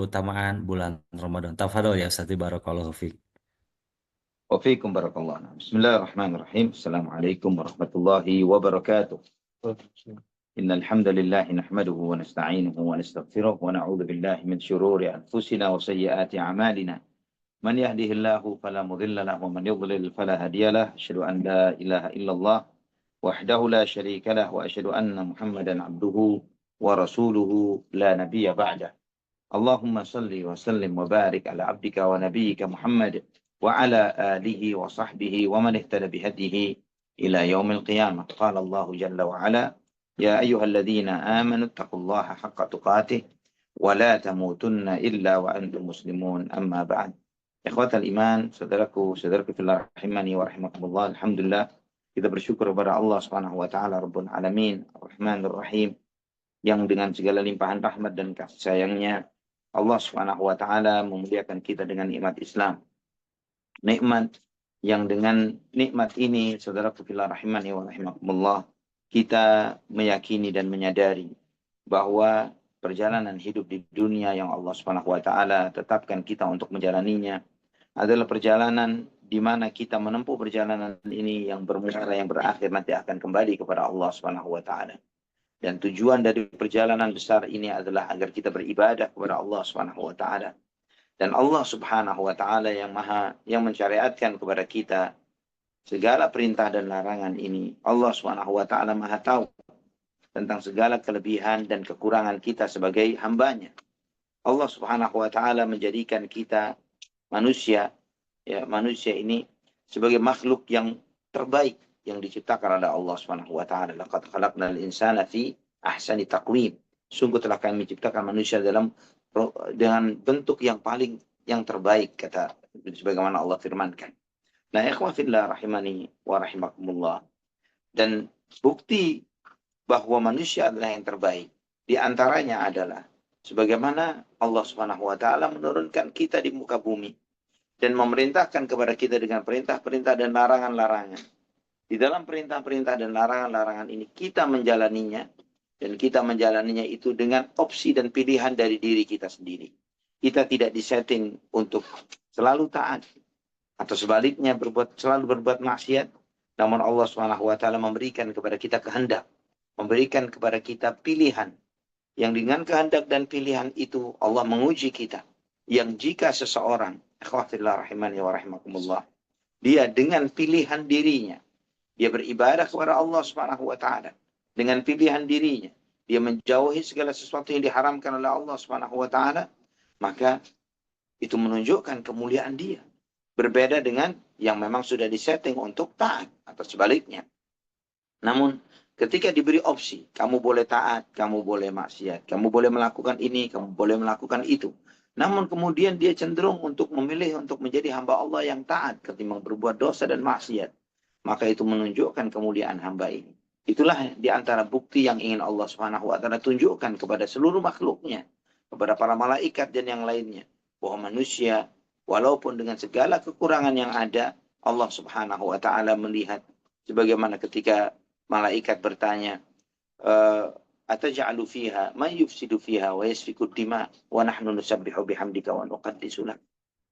keutamaan bulan Ramadan. Tafadhol ya Ustaz, barakallahu fiik. Wafikum barakallah. Bismillahirrahmanirrahim. Assalamualaikum warahmatullahi wabarakatuh. Innal hamdalillah nahmaduhu wa nasta'inuhu wa nastaghfiruh wa na'udzu billahi min shururi anfusina wa sayyiati a'malina. Man yahdihillahu fala mudilla lahu wa man yudlil fala hadiya lahu. Asyhadu an la ilaha illallah wahdahu la syarika lahu wa asyhadu anna Muhammadan abduhu wa rasuluhu la nabiyya ba'dah. Allahumma salli wa sallim wa barik ala abdika wa nabiyyika Muhammad وعلى آله وصحبه ومن اهتدى بهديه إلى يوم القيامة. قال الله جل وعلا يا أيها الذين آمنوا اتقوا الله حق تقاته ولا تموتن إلا وأنتم مسلمون. أما بعد. Ikhwatal iman, saudaraku fillah rahimani wa rahimakumullah. Alhamdulillah, kita bersyukur kepada Allah Subhanahu wa taala Rabbul Alamin, Ar-Rahmanir Rahim, yang dengan segala limpahan rahmat dan kasih sayangnya Allah Subhanahu wa taala memuliakan kita dengan nikmat Islam. Nikmat yang dengan nikmat ini, saudaraku fillah rahimani wa rahimakumullah, kita meyakini dan menyadari bahwa perjalanan hidup di dunia yang Allah Subhanahu wa taala tetapkan kita untuk menjalaninya adalah perjalanan di mana kita menempuh perjalanan ini yang bermula yang berakhir nanti akan kembali kepada Allah Subhanahu wa taala. Dan tujuan dari perjalanan besar ini adalah agar kita beribadah kepada Allah Subhanahu wa taala. Dan Allah Subhanahu wa taala yang mensyariatkan kepada kita segala perintah dan larangan ini. Allah Subhanahu wa taala Maha tahu tentang segala kelebihan dan kekurangan kita sebagai hambanya. Allah Subhanahu wa taala menjadikan kita manusia ini sebagai makhluk yang terbaik yang diciptakan oleh Allah Subhanahu wa taala. Laqad khalaqnal insana fi ahsani taqwim. Sungguh telah kami menciptakan manusia dengan bentuk yang terbaik, kata sebagaimana Allah firmankan. Nah, ikhwah fillah rahimani wa rahimakumullah. Dan bukti bahwa manusia adalah yang terbaik di antaranya adalah sebagaimana Allah Subhanahu wa taala menurunkan kita di muka bumi dan memerintahkan kepada kita dengan perintah-perintah dan larangan-larangan. Di dalam perintah-perintah dan larangan-larangan ini kita menjalaninya. Dan kita menjalaninya itu dengan opsi dan pilihan dari diri kita sendiri. Kita tidak disetting untuk selalu taat. Atau sebaliknya selalu berbuat maksiat. Namun Allah SWT memberikan kepada kita kehendak. Memberikan kepada kita pilihan. Yang dengan kehendak dan pilihan itu Allah menguji kita. Yang jika seseorang, ikhwatillah rahimani wa rahimakumullah, dia dengan pilihan dirinya, dia beribadah kepada Allah SWT. Dengan pilihan dirinya, dia menjauhi segala sesuatu yang diharamkan oleh Allah Subhanahu wa taala, maka itu menunjukkan kemuliaan dia. Berbeda dengan yang memang sudah disetting untuk taat atau sebaliknya. Namun ketika diberi opsi, kamu boleh taat, kamu boleh maksiat, kamu boleh melakukan ini, kamu boleh melakukan itu. Namun kemudian dia cenderung untuk memilih untuk menjadi hamba Allah yang taat ketimbang berbuat dosa dan maksiat. Maka itu menunjukkan kemuliaan hamba ini. Itulah di antara bukti yang ingin Allah Subhanahu wa taala tunjukkan kepada seluruh makhluknya, kepada para malaikat dan yang lainnya, bahwa manusia walaupun dengan segala kekurangan yang ada, Allah Subhanahu wa taala melihat sebagaimana ketika malaikat bertanya, ataj'alu fiha man yufsidu fiha wa yasfiku dima wa nahnu nusabbihu bihamdika wa nuqaddisu lak.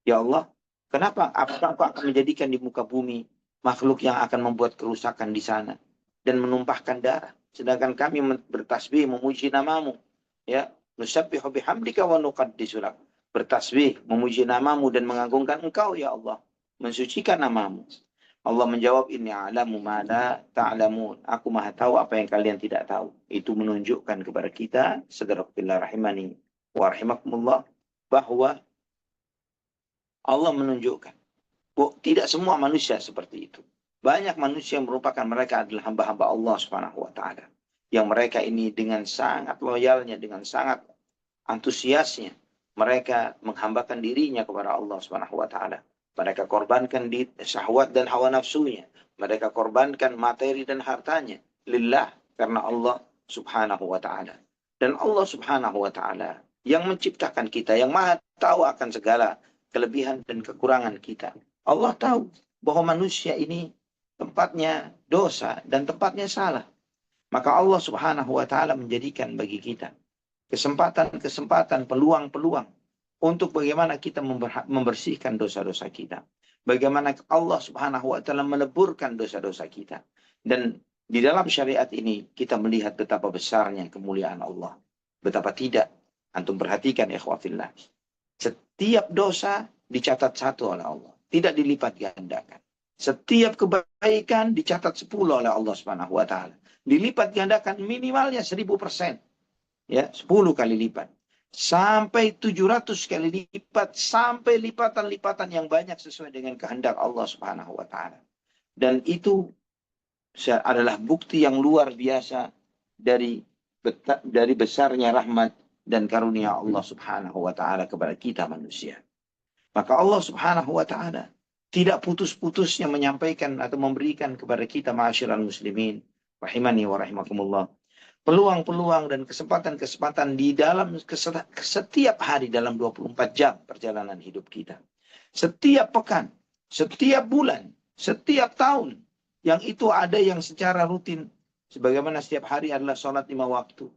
Ya Allah, kenapa apakah Engkau akan menjadikan di muka bumi makhluk yang akan membuat kerusakan di sana dan menumpahkan darah, sedangkan kami bertasbih memuji namamu, ya, nusabbihu bihamdika wa nuqaddisu lak, bertasbih memuji namamu dan mengagungkan engkau ya Allah, mensucikan namamu. Allah menjawab, inni a'lamu ma la ta'lamun, aku maha tahu apa yang kalian tidak tahu. Itu menunjukkan kepada kita, saudara-saudara rahimani wa rahimakumullah, bahwa Allah menunjukkan bahwa tidak semua manusia seperti itu. Banyak manusia yang merupakan mereka adalah hamba-hamba Allah Subhanahu wa taala. Yang mereka ini dengan sangat loyalnya, dengan sangat antusiasnya, mereka menghambakan dirinya kepada Allah Subhanahu wa taala. Mereka korbankan syahwat dan hawa nafsunya. Mereka korbankan materi dan hartanya lillah, karena Allah Subhanahu wa taala. Dan Allah Subhanahu wa taala yang menciptakan kita, yang maha tahu akan segala kelebihan dan kekurangan kita. Allah tahu bahwa manusia ini tempatnya dosa dan tempatnya salah. Maka Allah Subhanahu wa taala menjadikan bagi kita kesempatan-kesempatan, peluang-peluang untuk bagaimana kita membersihkan dosa-dosa kita. Bagaimana Allah Subhanahu wa taala meleburkan dosa-dosa kita. Dan di dalam syariat ini kita melihat betapa besarnya kemuliaan Allah. Betapa tidak. Antum perhatikan ya ikhwafillah. Setiap dosa dicatat satu oleh Allah. Tidak dilipat gandakan. Setiap kebaikan dicatat 10 oleh Allah Subhanahu wa taala. Dilipat gandakan minimalnya 1000%. Ya, 10 kali lipat. Sampai 700 kali lipat, sampai lipatan-lipatan yang banyak sesuai dengan kehendak Allah Subhanahu wa taala. Dan itu adalah bukti yang luar biasa dari besarnya rahmat dan karunia Allah Subhanahu wa taala kepada kita manusia. Maka Allah Subhanahu wa taala tidak putus-putusnya menyampaikan atau memberikan kepada kita ma'asyiral muslimin rahimani wa rahimakumullah peluang-peluang dan kesempatan-kesempatan di dalam setiap hari dalam 24 jam perjalanan hidup kita. Setiap pekan, setiap bulan, setiap tahun. Yang itu ada yang secara rutin. Sebagaimana setiap hari adalah sholat 5 waktu.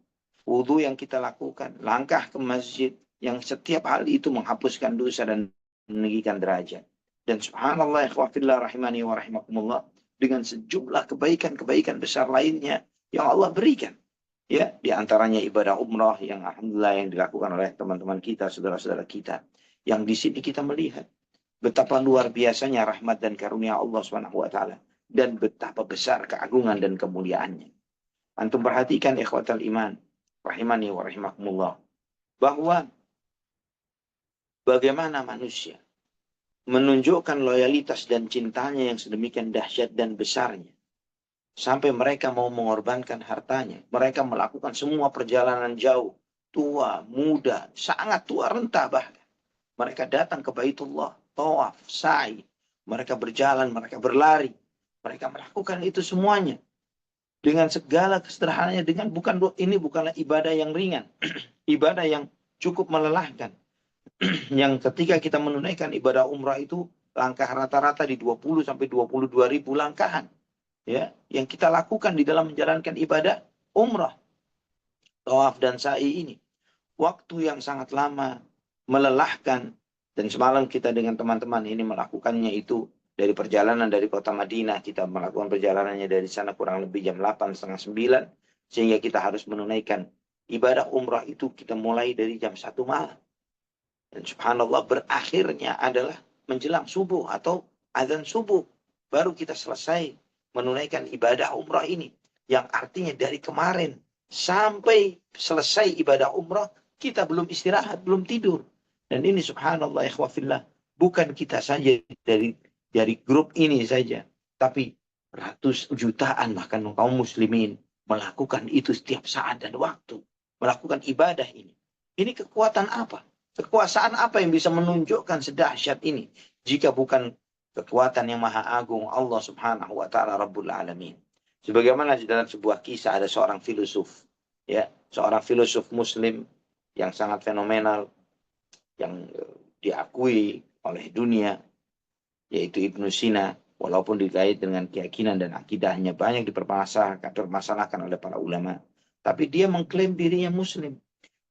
Wudhu yang kita lakukan. Langkah ke masjid. Yang setiap hal itu menghapuskan dosa dan meninggikan derajat. Dan subhanallah ikhwafillah rahimani wa rahimakumullah. Dengan sejumlah kebaikan-kebaikan besar lainnya yang Allah berikan. Ya, di antaranya ibadah umrah yang alhamdulillah yang dilakukan oleh teman-teman kita, saudara-saudara kita. Yang di sini kita melihat betapa luar biasanya rahmat dan karunia Allah Subhanahu wa taala dan betapa besar keagungan dan kemuliaannya. Antum perhatikan ikhwatal iman, rahimani wa rahimakumullah, bahwa bagaimana manusia menunjukkan loyalitas dan cintanya yang sedemikian dahsyat dan besarnya. Sampai mereka mau mengorbankan hartanya. Mereka melakukan semua perjalanan jauh. Tua, muda, sangat tua renta bahkan. Mereka datang ke Baitullah, tawaf, sa'i. Mereka berjalan, mereka berlari. Mereka melakukan itu semuanya. Dengan segala kesederhanaannya. Ini bukanlah ibadah yang ringan. Ibadah yang cukup melelahkan. Yang ketika kita menunaikan ibadah umrah itu, langkah rata-rata di 20 sampai 22 ribu langkahan. Ya, yang kita lakukan di dalam menjalankan ibadah umrah, tawaf dan sa'i ini. Waktu yang sangat lama, melelahkan. Dan semalam kita dengan teman-teman ini melakukannya itu dari perjalanan dari kota Madinah. Kita melakukan perjalanannya dari sana kurang lebih jam 8, setengah 9. Sehingga kita harus menunaikan ibadah umrah itu kita mulai dari jam 1 malam. Dan subhanallah berakhirnya adalah menjelang subuh atau azan subuh. Baru kita selesai menunaikan ibadah umrah ini. Yang artinya dari kemarin sampai selesai ibadah umrah, kita belum istirahat, belum tidur. Dan ini subhanallah ikhwafillah, bukan kita saja dari grup ini saja. Tapi ratus jutaan bahkan kaum muslimin melakukan itu setiap saat dan waktu. Melakukan ibadah ini. Ini kekuatan apa? Kekuasaan apa yang bisa menunjukkan sedahsyat ini? Jika bukan kekuatan yang maha agung Allah Subhanahu wa taala Rabbul Alamin. Sebagaimana di dalam sebuah kisah ada seorang filosof, ya, seorang filosof muslim yang sangat fenomenal yang diakui oleh dunia, yaitu Ibnu Sina, walaupun dikait dengan keyakinan dan akidahnya banyak dipermasalahkan oleh para ulama, tapi dia mengklaim dirinya muslim.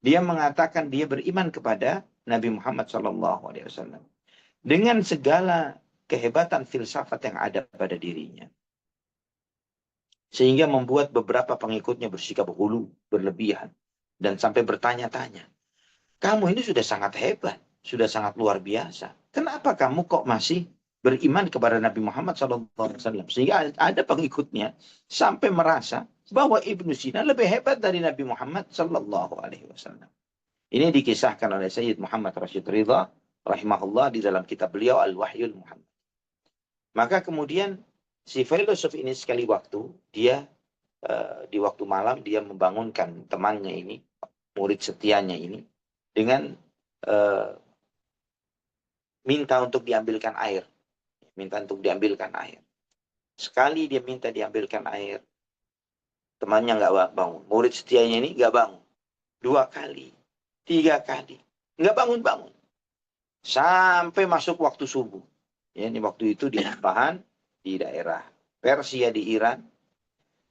Dia mengatakan dia beriman kepada Nabi Muhammad SAW dengan segala kehebatan filsafat yang ada pada dirinya. Sehingga membuat beberapa pengikutnya bersikap hulu, berlebihan. Dan sampai bertanya-tanya, kamu ini sudah sangat hebat, sudah sangat luar biasa. Kenapa kamu kok masih beriman kepada Nabi Muhammad SAW? Sehingga ada pengikutnya sampai merasa bahwa Ibnu Sina lebih hebat dari Nabi Muhammad SAW. Ini dikisahkan oleh Sayyid Muhammad Rashid Ridha, rahimahullah, di dalam kitab beliau Al-Wahyul Muhammad. Maka kemudian si filosof ini sekali waktu, dia di waktu malam dia membangunkan temannya ini, murid setianya ini, dengan minta untuk diambilkan air. Minta untuk diambilkan air. Sekali dia minta diambilkan air, temannya nggak bangun. Murid setianya ini nggak bangun. 2 kali, 3 kali, nggak bangun-bangun. Sampai masuk waktu subuh. Ya, ini waktu itu di Asbahan, di daerah Persia di Iran,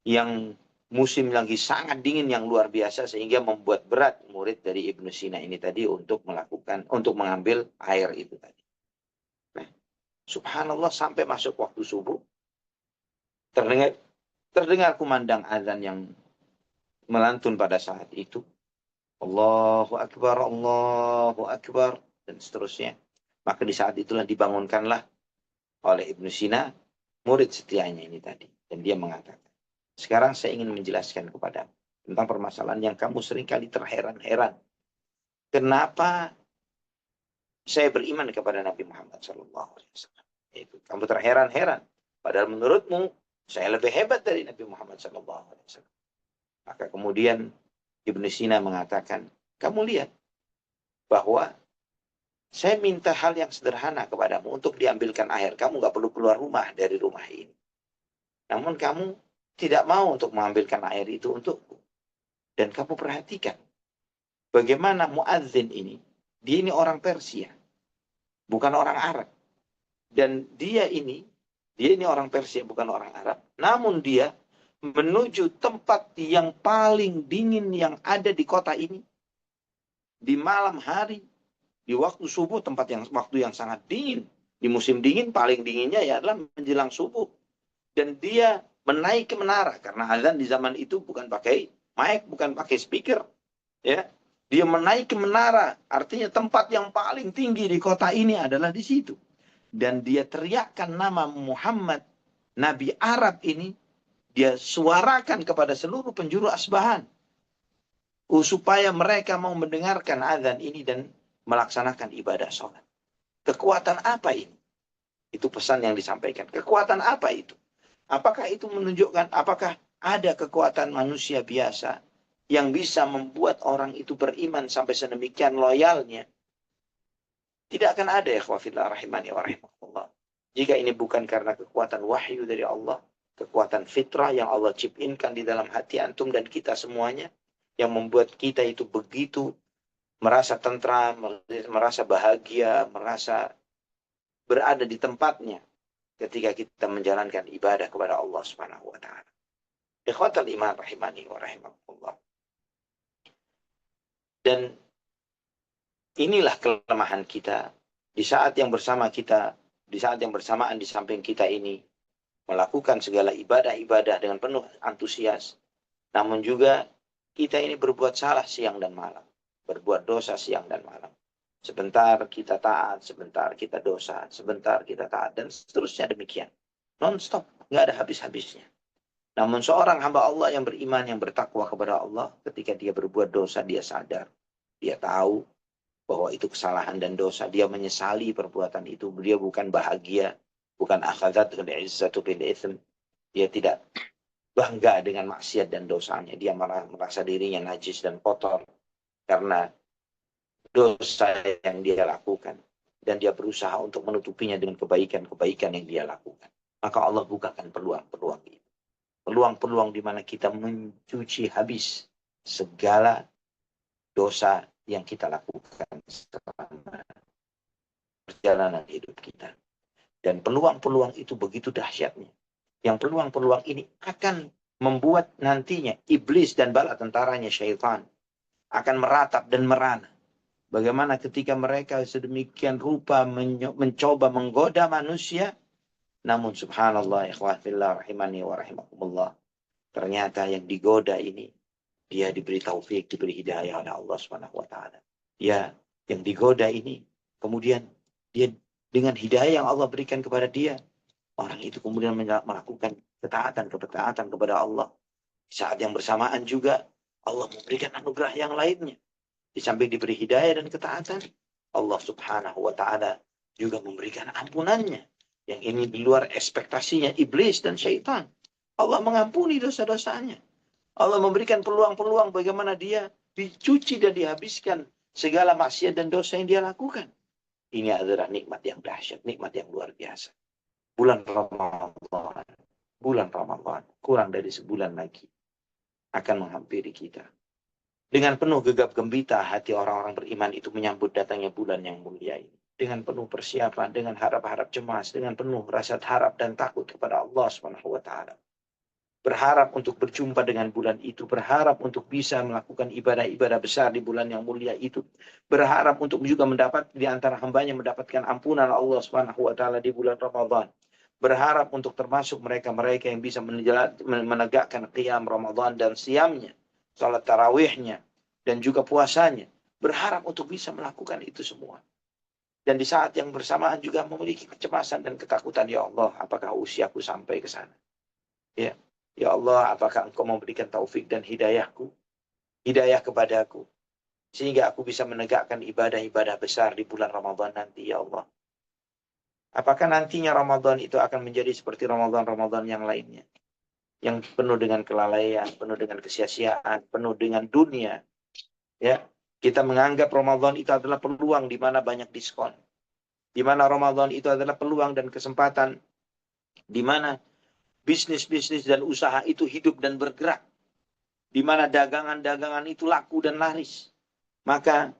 yang musim lagi sangat dingin yang luar biasa sehingga membuat berat murid dari Ibnu Sina ini tadi untuk mengambil air itu tadi. Nah, subhanallah sampai masuk waktu subuh terdengar kumandang azan yang melantun pada saat itu. Allahu Akbar, dan seterusnya. Maka di saat itulah dibangunkanlah oleh Ibnu Sina, murid setianya ini tadi. Dan dia mengatakan, sekarang saya ingin menjelaskan kepadamu tentang permasalahan yang kamu seringkali terheran-heran. Kenapa saya beriman kepada Nabi Muhammad SAW? Itu kamu terheran-heran. Padahal menurutmu, saya lebih hebat dari Nabi Muhammad SAW. Maka kemudian Ibnu Sina mengatakan, kamu lihat bahwa saya minta hal yang sederhana kepadamu untuk diambilkan air. Kamu nggak perlu keluar rumah dari rumah ini. Namun kamu tidak mau untuk mengambilkan air itu untukku. Dan kamu perhatikan bagaimana muadzin ini. Dia ini orang Persia, bukan orang Arab. Dan dia ini orang Persia, bukan orang Arab. Namun dia menuju tempat yang paling dingin yang ada di kota ini. Di malam hari, di waktu subuh, waktu yang sangat dingin. Di musim dingin, paling dinginnya ya adalah menjelang subuh. Dan dia menaiki menara, karena azan di zaman itu bukan pakai mic, bukan pakai speaker. Ya, dia menaiki menara, artinya tempat yang paling tinggi di kota ini adalah di situ. Dan dia teriakkan nama Muhammad, Nabi Arab ini, dia suarakan kepada seluruh penjuru Asbahan. Supaya mereka mau mendengarkan azan ini dan melaksanakan ibadah sholat. Kekuatan apa ini? Itu pesan yang disampaikan. Kekuatan apa itu? Apakah itu menunjukkan, apakah ada kekuatan manusia biasa yang bisa membuat orang itu beriman sampai sedemikian loyalnya? Tidak akan ada, ya khawafillah rahimani wa rahimahullah. Jika ini bukan karena kekuatan wahyu dari Allah, kekuatan fitrah yang Allah cipinkan di dalam hati antum dan kita semuanya, yang membuat kita itu begitu merasa tentram, merasa bahagia, merasa berada di tempatnya ketika kita menjalankan ibadah kepada Allah Subhanahu wa taala. Ikhwatal iman rahimani wa rahimakumullah. Dan inilah kelemahan kita di saat yang bersamaan di samping kita ini melakukan segala ibadah-ibadah dengan penuh antusias. Namun juga kita ini berbuat salah siang dan malam. Berbuat dosa siang dan malam. Sebentar kita taat, sebentar kita dosa, sebentar kita taat, dan seterusnya demikian. Non-stop, nggak ada habis-habisnya. Namun seorang hamba Allah yang beriman, yang bertakwa kepada Allah, ketika dia berbuat dosa, dia sadar. Dia tahu bahwa itu kesalahan dan dosa. Dia menyesali perbuatan itu. Dia bukan bahagia, bukan akhadzatul izzatu bil itsm. Dia tidak bangga dengan maksiat dan dosanya. Dia merasa dirinya najis dan kotor karena dosa yang dia lakukan. Dan dia berusaha untuk menutupinya dengan kebaikan-kebaikan yang dia lakukan. Maka Allah bukakan peluang-peluang itu. Peluang-peluang di mana kita mencuci habis segala dosa yang kita lakukan selama perjalanan hidup kita. Dan peluang-peluang itu begitu dahsyatnya. Yang peluang-peluang ini akan membuat nantinya iblis dan bala tentaranya syaitan akan meratap dan merana. Bagaimana ketika mereka sedemikian rupa mencoba menggoda manusia, namun subhanallah ikhwafillah rahimani wa rahimakumullah, ternyata yang digoda ini dia diberi taufik, diberi hidayah oleh Allah Subhanahu wa taala. Ya, yang digoda ini kemudian dia dengan hidayah yang Allah berikan kepada dia, orang itu kemudian melakukan ketaatan kepada Allah. Di saat yang bersamaan juga Allah memberikan anugerah yang lainnya. Di samping diberi hidayah dan ketaatan, Allah Subhanahu wa taala juga memberikan ampunannya. Yang ini di luar ekspektasinya iblis dan syaitan. Allah mengampuni dosa-dosanya. Allah memberikan peluang-peluang bagaimana dia dicuci dan dihabiskan segala maksiat dan dosa yang dia lakukan. Ini adalah nikmat yang dahsyat, nikmat yang luar biasa. Bulan Ramadan, kurang dari sebulan lagi akan menghampiri kita. Dengan penuh gegap gembita hati orang-orang beriman itu menyambut datangnya bulan yang mulia ini. Dengan penuh persiapan, dengan harap-harap cemas, dengan penuh rasa harap dan takut kepada Allah Subhanahu wa taala. berharap untuk berjumpa dengan bulan itu, berharap untuk bisa melakukan ibadah-ibadah besar di bulan yang mulia itu, berharap untuk juga mendapat di antara hambanya mendapatkan ampunan Allah Subhanahu wa taala di bulan Ramadan. Berharap untuk termasuk mereka-mereka yang bisa menegakkan qiyam Ramadan dan siamnya, salat tarawihnya, dan juga puasanya. Berharap untuk bisa melakukan itu semua. Dan di saat yang bersamaan juga memiliki kecemasan dan ketakutan. Ya Allah, apakah usiaku sampai ke sana? Ya, ya Allah, apakah Engkau memberikan taufik dan hidayah kepadaku, sehingga aku bisa menegakkan ibadah-ibadah besar di bulan Ramadan nanti, ya Allah. Apakah nantinya Ramadan itu akan menjadi seperti Ramadan-Ramadan yang lainnya, yang penuh dengan kelalaian, penuh dengan kesia-siaan, penuh dengan dunia. Ya, kita menganggap Ramadan itu adalah peluang di mana banyak diskon. Di mana Ramadan itu adalah peluang dan kesempatan di mana bisnis-bisnis dan usaha itu hidup dan bergerak. Di mana dagangan-dagangan itu laku dan laris. Maka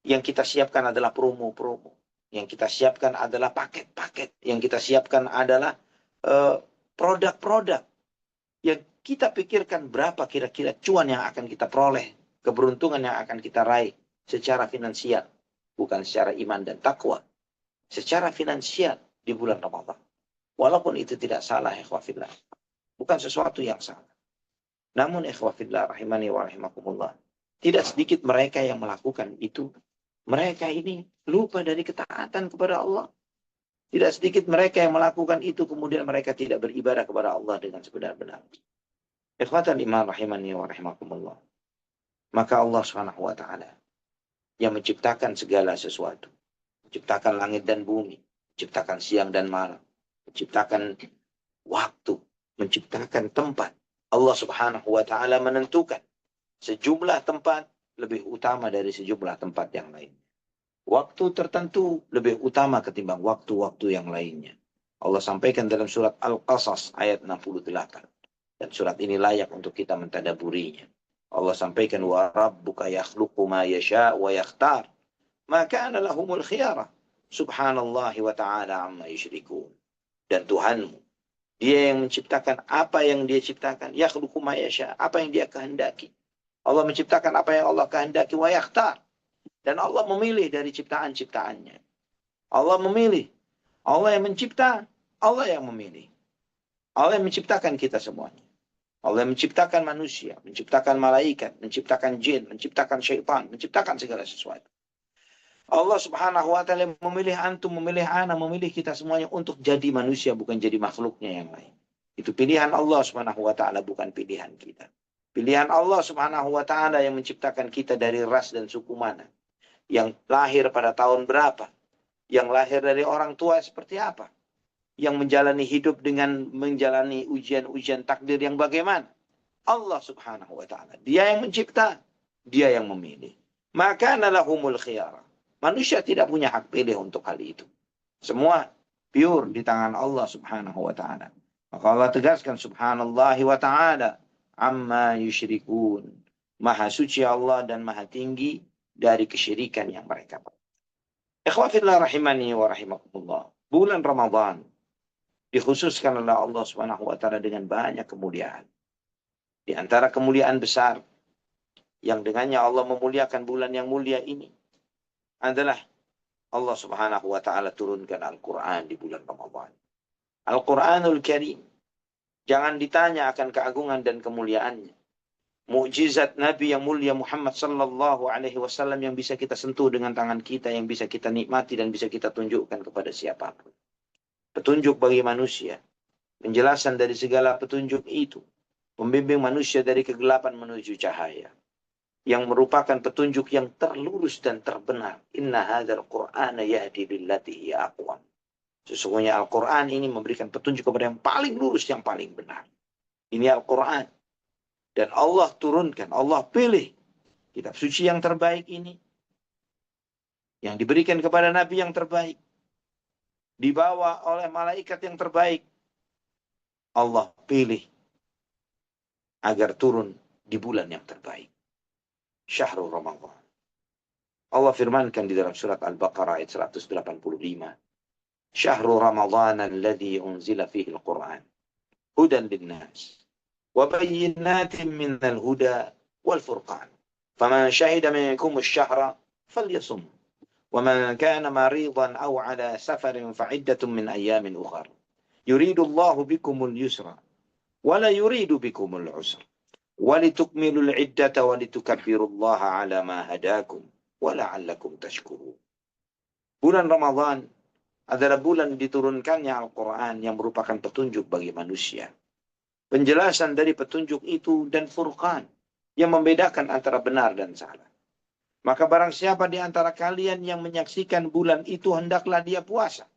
yang kita siapkan adalah promo-promo. Yang kita siapkan adalah paket-paket. Yang kita siapkan adalah produk-produk. Yang kita pikirkan berapa kira-kira cuan yang akan kita peroleh. Keberuntungan yang akan kita raih secara finansial. Bukan secara iman dan takwa. Secara finansial di bulan Ramadan. Walaupun itu tidak salah, ikhwafillah. Bukan sesuatu yang salah. Namun ikhwafillah rahimani wa rahimakumullah. Tidak sedikit mereka yang melakukan itu. Mereka ini lupa dari ketaatan kepada Allah. Tidak sedikit mereka yang melakukan itu. Kemudian mereka tidak beribadah kepada Allah dengan sebenar-benarnya. Ikhwatan iman rahimani wa rahimakumullah. Maka Allah subhanahu wa ta'ala yang menciptakan segala sesuatu. Menciptakan langit dan bumi. Menciptakan siang dan malam. Menciptakan waktu. Menciptakan tempat. Allah subhanahu wa ta'ala menentukan sejumlah tempat lebih utama dari sejumlah tempat yang lain. Waktu tertentu lebih utama ketimbang waktu-waktu yang lainnya. Allah sampaikan dalam surat Al-Qasas ayat 68. Dan surat ini layak untuk kita mentadaburinya. Allah sampaikan, wa rabbuka yakhluqu ma yasha' wa yakhtar. Maka kana lahumul khiyarah. Subhanallah wa ta'ala amma yushrikun. Dan Tuhanmu, Dia yang menciptakan apa yang Dia ciptakan. Yakhluqu ma yasha', apa yang Dia kehendaki. Allah menciptakan apa yang Allah kehendaki, wa yakhtar. Dan Allah memilih dari ciptaan-ciptaannya. Allah memilih. Allah yang mencipta, Allah yang memilih. Allah yang menciptakan kita semuanya. Allah yang menciptakan manusia, menciptakan malaikat, menciptakan jin, menciptakan syaitan, menciptakan segala sesuatu. Allah subhanahu wa ta'ala memilih antum, memilih ana, memilih kita semuanya untuk jadi manusia, bukan jadi makhluknya yang lain. Itu pilihan Allah subhanahu wa ta'ala, bukan pilihan kita. Pilihan Allah subhanahu wa ta'ala yang menciptakan kita dari ras dan suku mana. Yang lahir pada tahun berapa. Yang lahir dari orang tua seperti apa. Yang menjalani hidup dengan menjalani ujian-ujian takdir yang bagaimana. Allah subhanahu wa ta'ala. Dia yang mencipta. Dia yang memilih. Maka nalahumul khiyarah. Manusia tidak punya hak pilih untuk hal itu. Semua pure di tangan Allah subhanahu wa ta'ala. Maka Allah tegaskan subhanallahi wa ta'ala. Amma yusyrikun. Maha suci Allah dan maha tinggi dari kesyirikan yang mereka buat. Ikhwafillah rahimani wa rahimakumullah. Bulan Ramadan dikhususkan oleh Allah subhanahu wa ta'ala dengan banyak kemuliaan. Di antara kemuliaan besar yang dengannya Allah memuliakan bulan yang mulia ini adalah Allah subhanahu wa ta'ala turunkan Al-Quran di bulan Ramadan. Al-Quranul Karim. Jangan ditanya akan keagungan dan kemuliaannya. Mukjizat Nabi yang mulia Muhammad sallallahu alaihi wasallam yang bisa kita sentuh dengan tangan kita, yang bisa kita nikmati dan bisa kita tunjukkan kepada siapapun. Petunjuk bagi manusia. Penjelasan dari segala petunjuk itu. Membimbing manusia dari kegelapan menuju cahaya. Yang merupakan petunjuk yang terlurus dan terbenar. Inna hadzal Qur'ana yahdi lillati hiya aqwam. Sesungguhnya Al-Quran ini memberikan petunjuk kepada yang paling lurus, yang paling benar. Ini Al-Quran. Dan Allah turunkan, Allah pilih kitab suci yang terbaik ini. Yang diberikan kepada Nabi yang terbaik. Dibawa oleh malaikat yang terbaik. Allah pilih agar turun di bulan yang terbaik. Syahrul Ramadan. Allah firmankan di dalam surat Al-Baqarah ayat 185. Syahrul Ramadan alladhi unzila fihi al-Quran. Hudan linnas. وبينات من الهدى والفرقان فمن شهد منكم الشهر فليصم ومن كان مريضا أو على سفر فعدة من أيام أخر يريد الله بكم اليسر ولا يريد بكم العسر ولتكملوا العدة ولتكبروا الله على ما هداكم ولعلكم تشكرون. Bulan Ramadan adalah bulan diturunkannya Al-Quran yang merupakan petunjuk bagi manusia. Penjelasan dari petunjuk itu dan Furqan yang membedakan antara benar dan salah. Maka barang siapa di antara kalian yang menyaksikan bulan itu hendaklah dia puasa.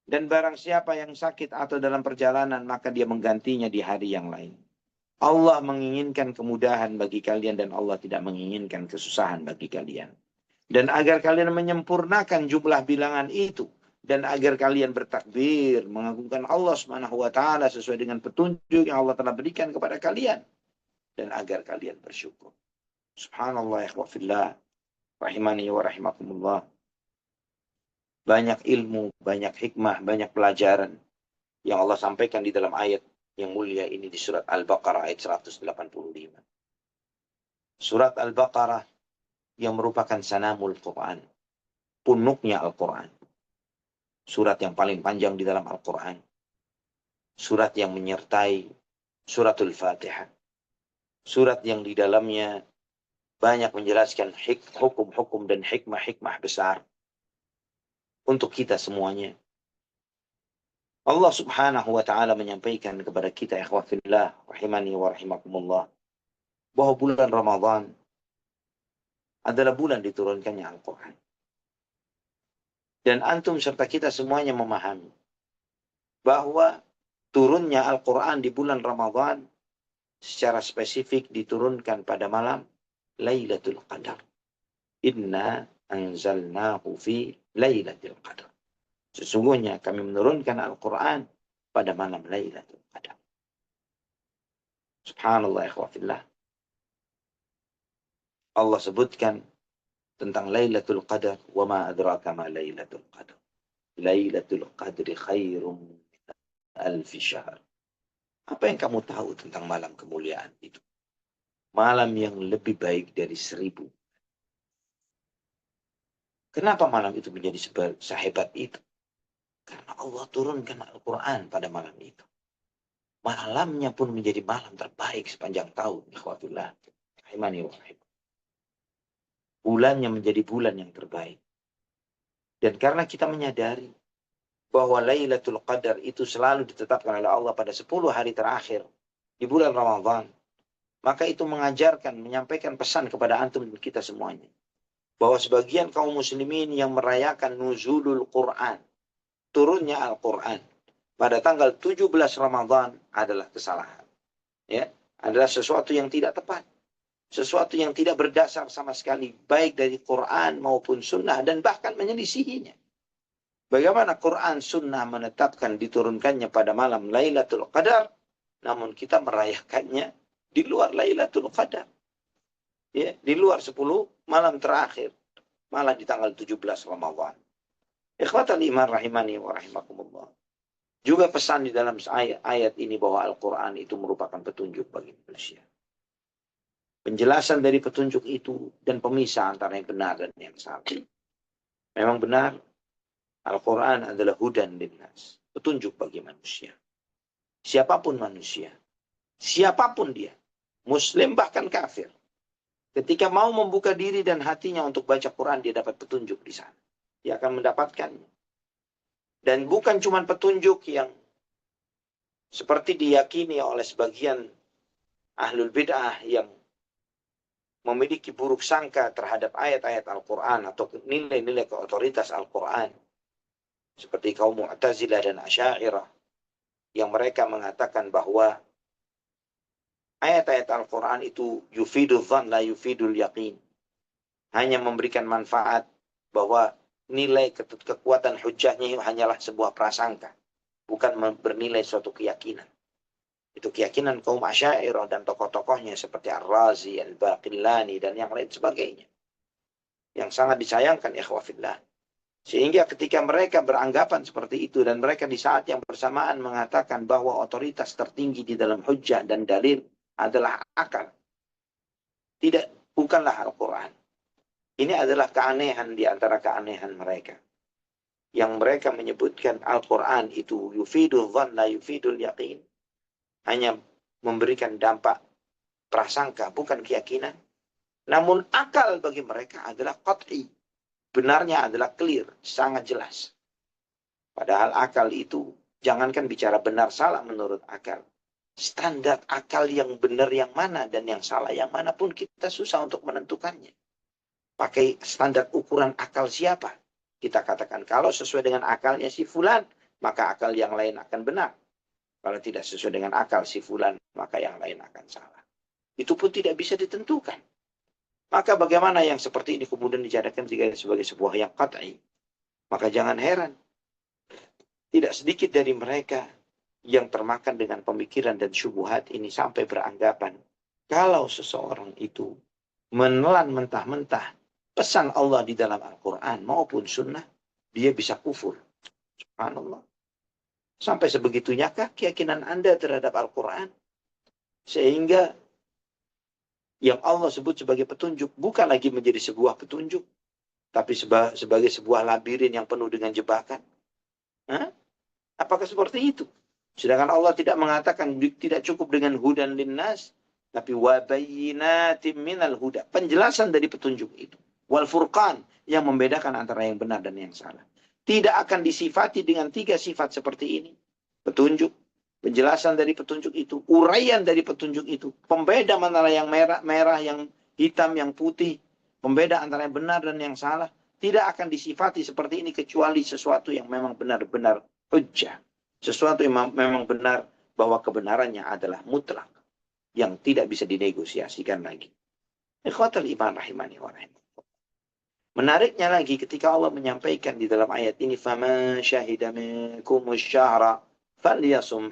Dan barang siapa yang sakit atau dalam perjalanan maka dia menggantinya di hari yang lain. Allah menginginkan kemudahan bagi kalian dan Allah tidak menginginkan kesusahan bagi kalian. Dan agar kalian menyempurnakan jumlah bilangan itu. Dan agar kalian bertakbir, mengagungkan Allah Subhanahu wa Ta'ala sesuai dengan petunjuk yang Allah telah berikan kepada kalian. Dan agar kalian bersyukur. Subhanallah, ikhwafillah, rahimani wa rahimakumullah. Banyak ilmu, banyak hikmah, banyak pelajaran yang Allah sampaikan di dalam ayat yang mulia ini di surat Al-Baqarah ayat 185. Surat Al-Baqarah yang merupakan sanamul Quran, punuknya Al-Quran. Surat yang paling panjang di dalam Al-Quran. Surat yang menyertai suratul Fatihah. Surat yang di dalamnya banyak menjelaskan hukum-hukum dan hikmah-hikmah besar untuk kita semuanya. Allah Subhanahu wa Ta'ala menyampaikan kepada kita, ikhwafillah, rahimani wa rahimakumullah, bahwa bulan Ramadan adalah bulan diturunkannya Al-Quran. Dan antum serta kita semuanya memahami bahwa turunnya Al-Quran di bulan Ramadan secara spesifik diturunkan pada malam Lailatul Qadar. Inna anzalnahu fi Lailatul Qadar. Sesungguhnya kami menurunkan Al-Quran pada malam Lailatul Qadar. Subhanallah, ikhwafillah. Allah sebutkan tentang Lailatul Qadar, wa ma adraka ma Lailatul Qadar. Lailatul Qadri khairum min alfi syahr. Apa yang kamu tahu tentang malam kemuliaan itu? Malam yang lebih baik dari 1000. Kenapa malam itu menjadi sehebat itu? Karena Allah turunkan Al-Quran pada malam itu. Malamnya pun menjadi malam terbaik sepanjang tahun. Ikhwatullah. Rahimani wa rahim. Bulannya menjadi bulan yang terbaik. Dan karena kita menyadari bahwa Lailatul Qadar itu selalu ditetapkan oleh Allah pada 10 hari terakhir di bulan Ramadan, maka itu mengajarkan, menyampaikan pesan kepada antum dan kita semuanya. Bahwa sebagian kaum muslimin yang merayakan nuzulul Quran, turunnya Al-Quran, pada tanggal 17 Ramadan adalah kesalahan. Ya, adalah sesuatu yang tidak tepat. Sesuatu yang tidak berdasar sama sekali, baik dari Quran maupun sunnah, dan bahkan menyelisihinya. Bagaimana Quran sunnah menetapkan diturunkannya pada malam Lailatul Qadar, namun kita merayakannya di luar Lailatul Qadar. Ya, di luar 10 malam terakhir, malah di tanggal 17 Ramadan. Ikhwatal iman rahimani wa rahimakumullah. Juga pesan di dalam ayat ini bahwa Al-Quran itu merupakan petunjuk bagi manusia. Penjelasan dari petunjuk itu dan pemisah antara yang benar dan yang salah. Memang benar, Al-Quran adalah hudan linnas, petunjuk bagi manusia. Siapapun manusia, siapapun dia, Muslim bahkan kafir, ketika mau membuka diri dan hatinya untuk baca Quran, dia dapat petunjuk di sana. Dia akan mendapatkannya. Dan bukan cuma petunjuk yang seperti diyakini oleh sebagian ahlul bid'ah yang memiliki buruk sangka terhadap ayat-ayat Al-Quran atau nilai-nilai keotoritas Al-Quran. Seperti kaum Mu'tazilah dan Asy'ariyah yang mereka mengatakan bahwa ayat-ayat Al-Quran itu yufidul dhann la yufidul yaqin. Hanya memberikan manfaat bahwa nilai kekuatan hujahnya hanyalah sebuah prasangka. Bukan bernilai suatu keyakinan. Itu keyakinan kaum Asy'ariyah dan tokoh-tokohnya seperti Ar-Razi, Al-Baqillani, dan yang lain sebagainya. Yang sangat disayangkan, ikhwafillah. Sehingga ketika mereka beranggapan seperti itu dan mereka di saat yang bersamaan mengatakan bahwa otoritas tertinggi di dalam hujjah dan dalil adalah akal. Tidak, bukanlah Al-Quran. Ini adalah keanehan di antara keanehan mereka. Yang mereka menyebutkan Al-Quran itu yufidul dhanna yufidul yaqin. Hanya memberikan dampak prasangka, bukan keyakinan. Namun akal bagi mereka adalah qat'i. Benarnya adalah clear, sangat jelas. Padahal akal itu, jangankan bicara benar salah menurut akal. Standar akal yang benar yang mana dan yang salah yang mana pun kita susah untuk menentukannya. Pakai standar ukuran akal siapa? Kita katakan kalau sesuai dengan akalnya si fulan, maka akal yang lain akan benar. Kalau tidak sesuai dengan akal si fulan, maka yang lain akan salah. Itu pun tidak bisa ditentukan. Maka bagaimana yang seperti ini kemudian dijadikan sebagai sebuah yang qat'i? Maka jangan heran. Tidak sedikit dari mereka yang termakan dengan pemikiran dan syubhat ini sampai beranggapan kalau seseorang itu menelan mentah-mentah pesan Allah di dalam Al-Quran maupun sunnah, dia bisa kufur. Subhanallah. Sampai sebegitunyakah keyakinan Anda terhadap Al-Quran? Sehingga yang Allah sebut sebagai petunjuk bukan lagi menjadi sebuah petunjuk, tapi sebagai sebuah labirin yang penuh dengan jebakan. Hah? Apakah seperti itu? Sedangkan Allah tidak mengatakan tidak cukup dengan hudan linnas, tapi wabayyinatim minal huda. Penjelasan dari petunjuk itu. Wal furqan, yang membedakan antara yang benar dan yang salah. Tidak akan disifati dengan 3 sifat seperti ini. Petunjuk, penjelasan dari petunjuk itu, uraian dari petunjuk itu, pembeda antara yang merah, yang hitam, yang putih, pembeda antara yang benar dan yang salah. Tidak akan disifati seperti ini kecuali sesuatu yang memang benar-benar hujjah. Sesuatu yang memang benar bahwa kebenarannya adalah mutlak. Yang tidak bisa dinegosiasikan lagi. Ikhwatal iman rahimani wa rahimah. Menariknya lagi ketika Allah menyampaikan di dalam ayat ini, فَمَنْ شَهِدَ مِنْكُمُ الشَّهْرَ فَلْيَصُمْ.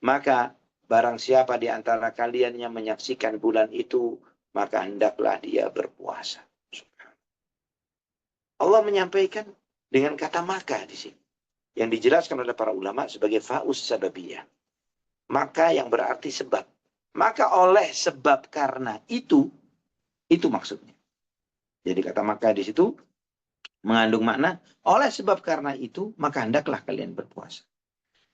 Maka barang siapa di antara kalian yang menyaksikan bulan itu, maka hendaklah dia berpuasa. Allah menyampaikan dengan kata maka di sini. Yang dijelaskan oleh para ulama sebagai fa'us sababiyah. Maka yang berarti sebab. Maka oleh sebab karena itu maksudnya. Jadi kata maka di situ mengandung makna oleh sebab karena itu maka hendaklah kalian berpuasa.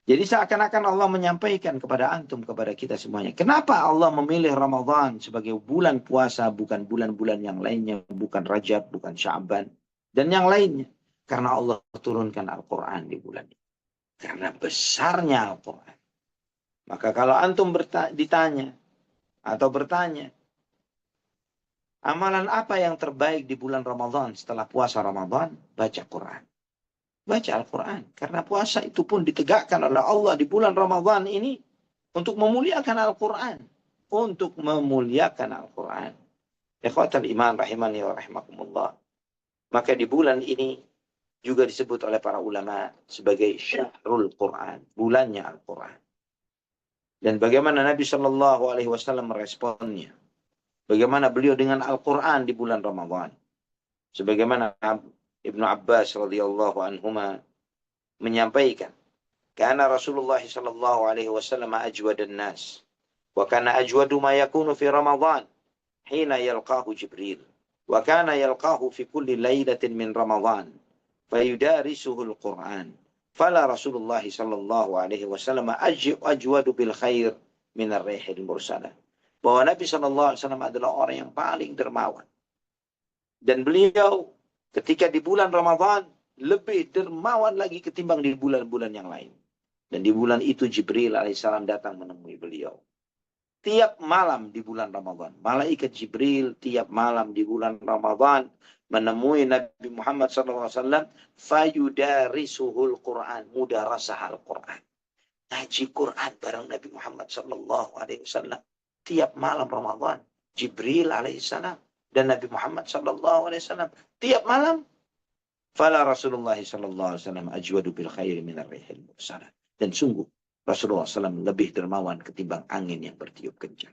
Jadi seakan-akan Allah menyampaikan kepada antum, kepada kita semuanya. Kenapa Allah memilih Ramadan sebagai bulan puasa, bukan bulan-bulan yang lainnya, bukan Rajab, bukan Sya'ban, dan yang lainnya. Karena Allah turunkan Al-Quran di bulan ini. Karena besarnya Al-Quran. Maka kalau antum ditanya atau bertanya, amalan apa yang terbaik di bulan Ramadan setelah puasa Ramadan? Baca Quran. Baca Al-Quran. Karena puasa itu pun ditegakkan oleh Allah di bulan Ramadan ini untuk memuliakan Al-Quran. Untuk memuliakan Al-Quran. Ikhwatal iman rahimani wa rahimakumullah. Maka di bulan ini juga disebut oleh para ulama sebagai Syahrul Quran. Bulannya Al-Quran. Dan bagaimana Nabi SAW meresponnya. Bagaimana beliau dengan Al-Quran di bulan Ramadan. Sebagaimana Ibnu Abbas radhiyallahu anhuma menyampaikan, "Kana Rasulullah sallallahu alaihi wasallam ajwadan nas, wa kana ajwadu ma yakunu fi Ramadan hina yalqahu Jibril, wa kana yalqahu fi kulli lailatin min Ramadan, fayudarisuhu al-Quran. Fala Rasulullah sallallahu alaihi wasallam ajwadu bil khair min ar-rihil mursalah." Bahwa Nabi sallallahu alaihi wasallam adalah orang yang paling dermawan. Dan beliau ketika di bulan Ramadan lebih dermawan lagi ketimbang di bulan-bulan yang lain. Dan di bulan itu Jibril alaihissalam datang menemui beliau. Tiap malam di bulan Ramadan. Malaikat Jibril tiap malam di bulan Ramadan menemui Nabi Muhammad SAW. Fayudarisuhul Quran. Mudarasah Al-Quran. Ngaji Quran bareng Nabi Muhammad SAW. Tiap malam Ramadan. Jibril alaihissalam. Dan Nabi Muhammad SAW. Tiap malam. Fala Rasulullah SAW ajwadu bil khairi minar rihil mursalah. Dan sungguh Rasulullah SAW lebih dermawan ketimbang angin yang bertiup kencang.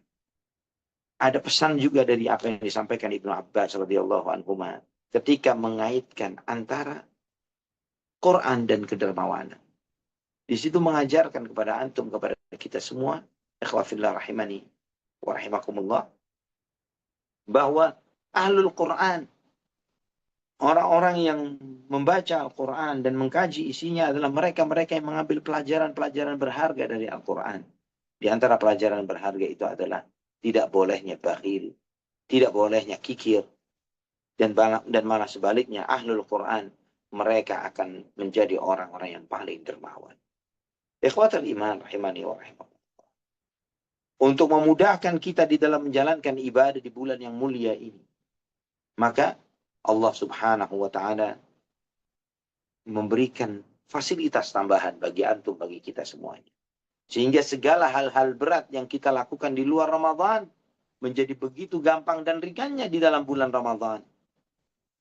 Ada pesan juga dari apa yang disampaikan Ibnu Abbas radhiyallahu anhuma ketika mengaitkan antara Quran dan kedermawanan. Di situ mengajarkan kepada antum, kepada kita semua, ikhwafillah rahimani wa rahimakumullah, bahwa ahlul Quran, orang-orang yang membaca Al-Quran dan mengkaji isinya adalah mereka-mereka yang mengambil pelajaran-pelajaran berharga dari Al-Quran. Di antara pelajaran berharga itu adalah tidak bolehnya bakhil, tidak bolehnya kikir, dan malah sebaliknya ahlul Quran, mereka akan menjadi orang-orang yang paling dermawan. Ikhwatal iman rahimani wa rahimakumullah. Untuk memudahkan kita di dalam menjalankan ibadah di bulan yang mulia ini, maka Allah Subhanahu wa ta'ala memberikan fasilitas tambahan bagi antum, bagi kita semuanya. Sehingga segala hal-hal berat yang kita lakukan di luar Ramadan menjadi begitu gampang dan ringannya di dalam bulan Ramadan.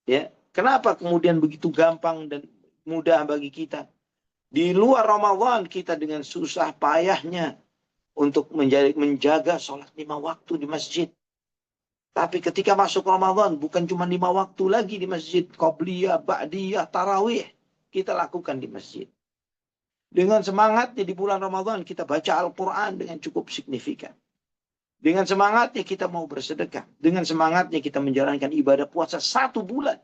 Ya, kenapa kemudian begitu gampang dan mudah bagi kita? Di luar Ramadan kita dengan susah payahnya untuk menjaga sholat 5 waktu di masjid. Tapi ketika masuk Ramadan, bukan cuma 5 waktu lagi di masjid. Qobliyah, Ba'diyah, Tarawih. Kita lakukan di masjid. Dengan semangatnya di bulan Ramadan, kita baca Al-Quran dengan cukup signifikan. Dengan semangatnya kita mau bersedekah. Dengan semangatnya kita menjalankan ibadah puasa 1 bulan.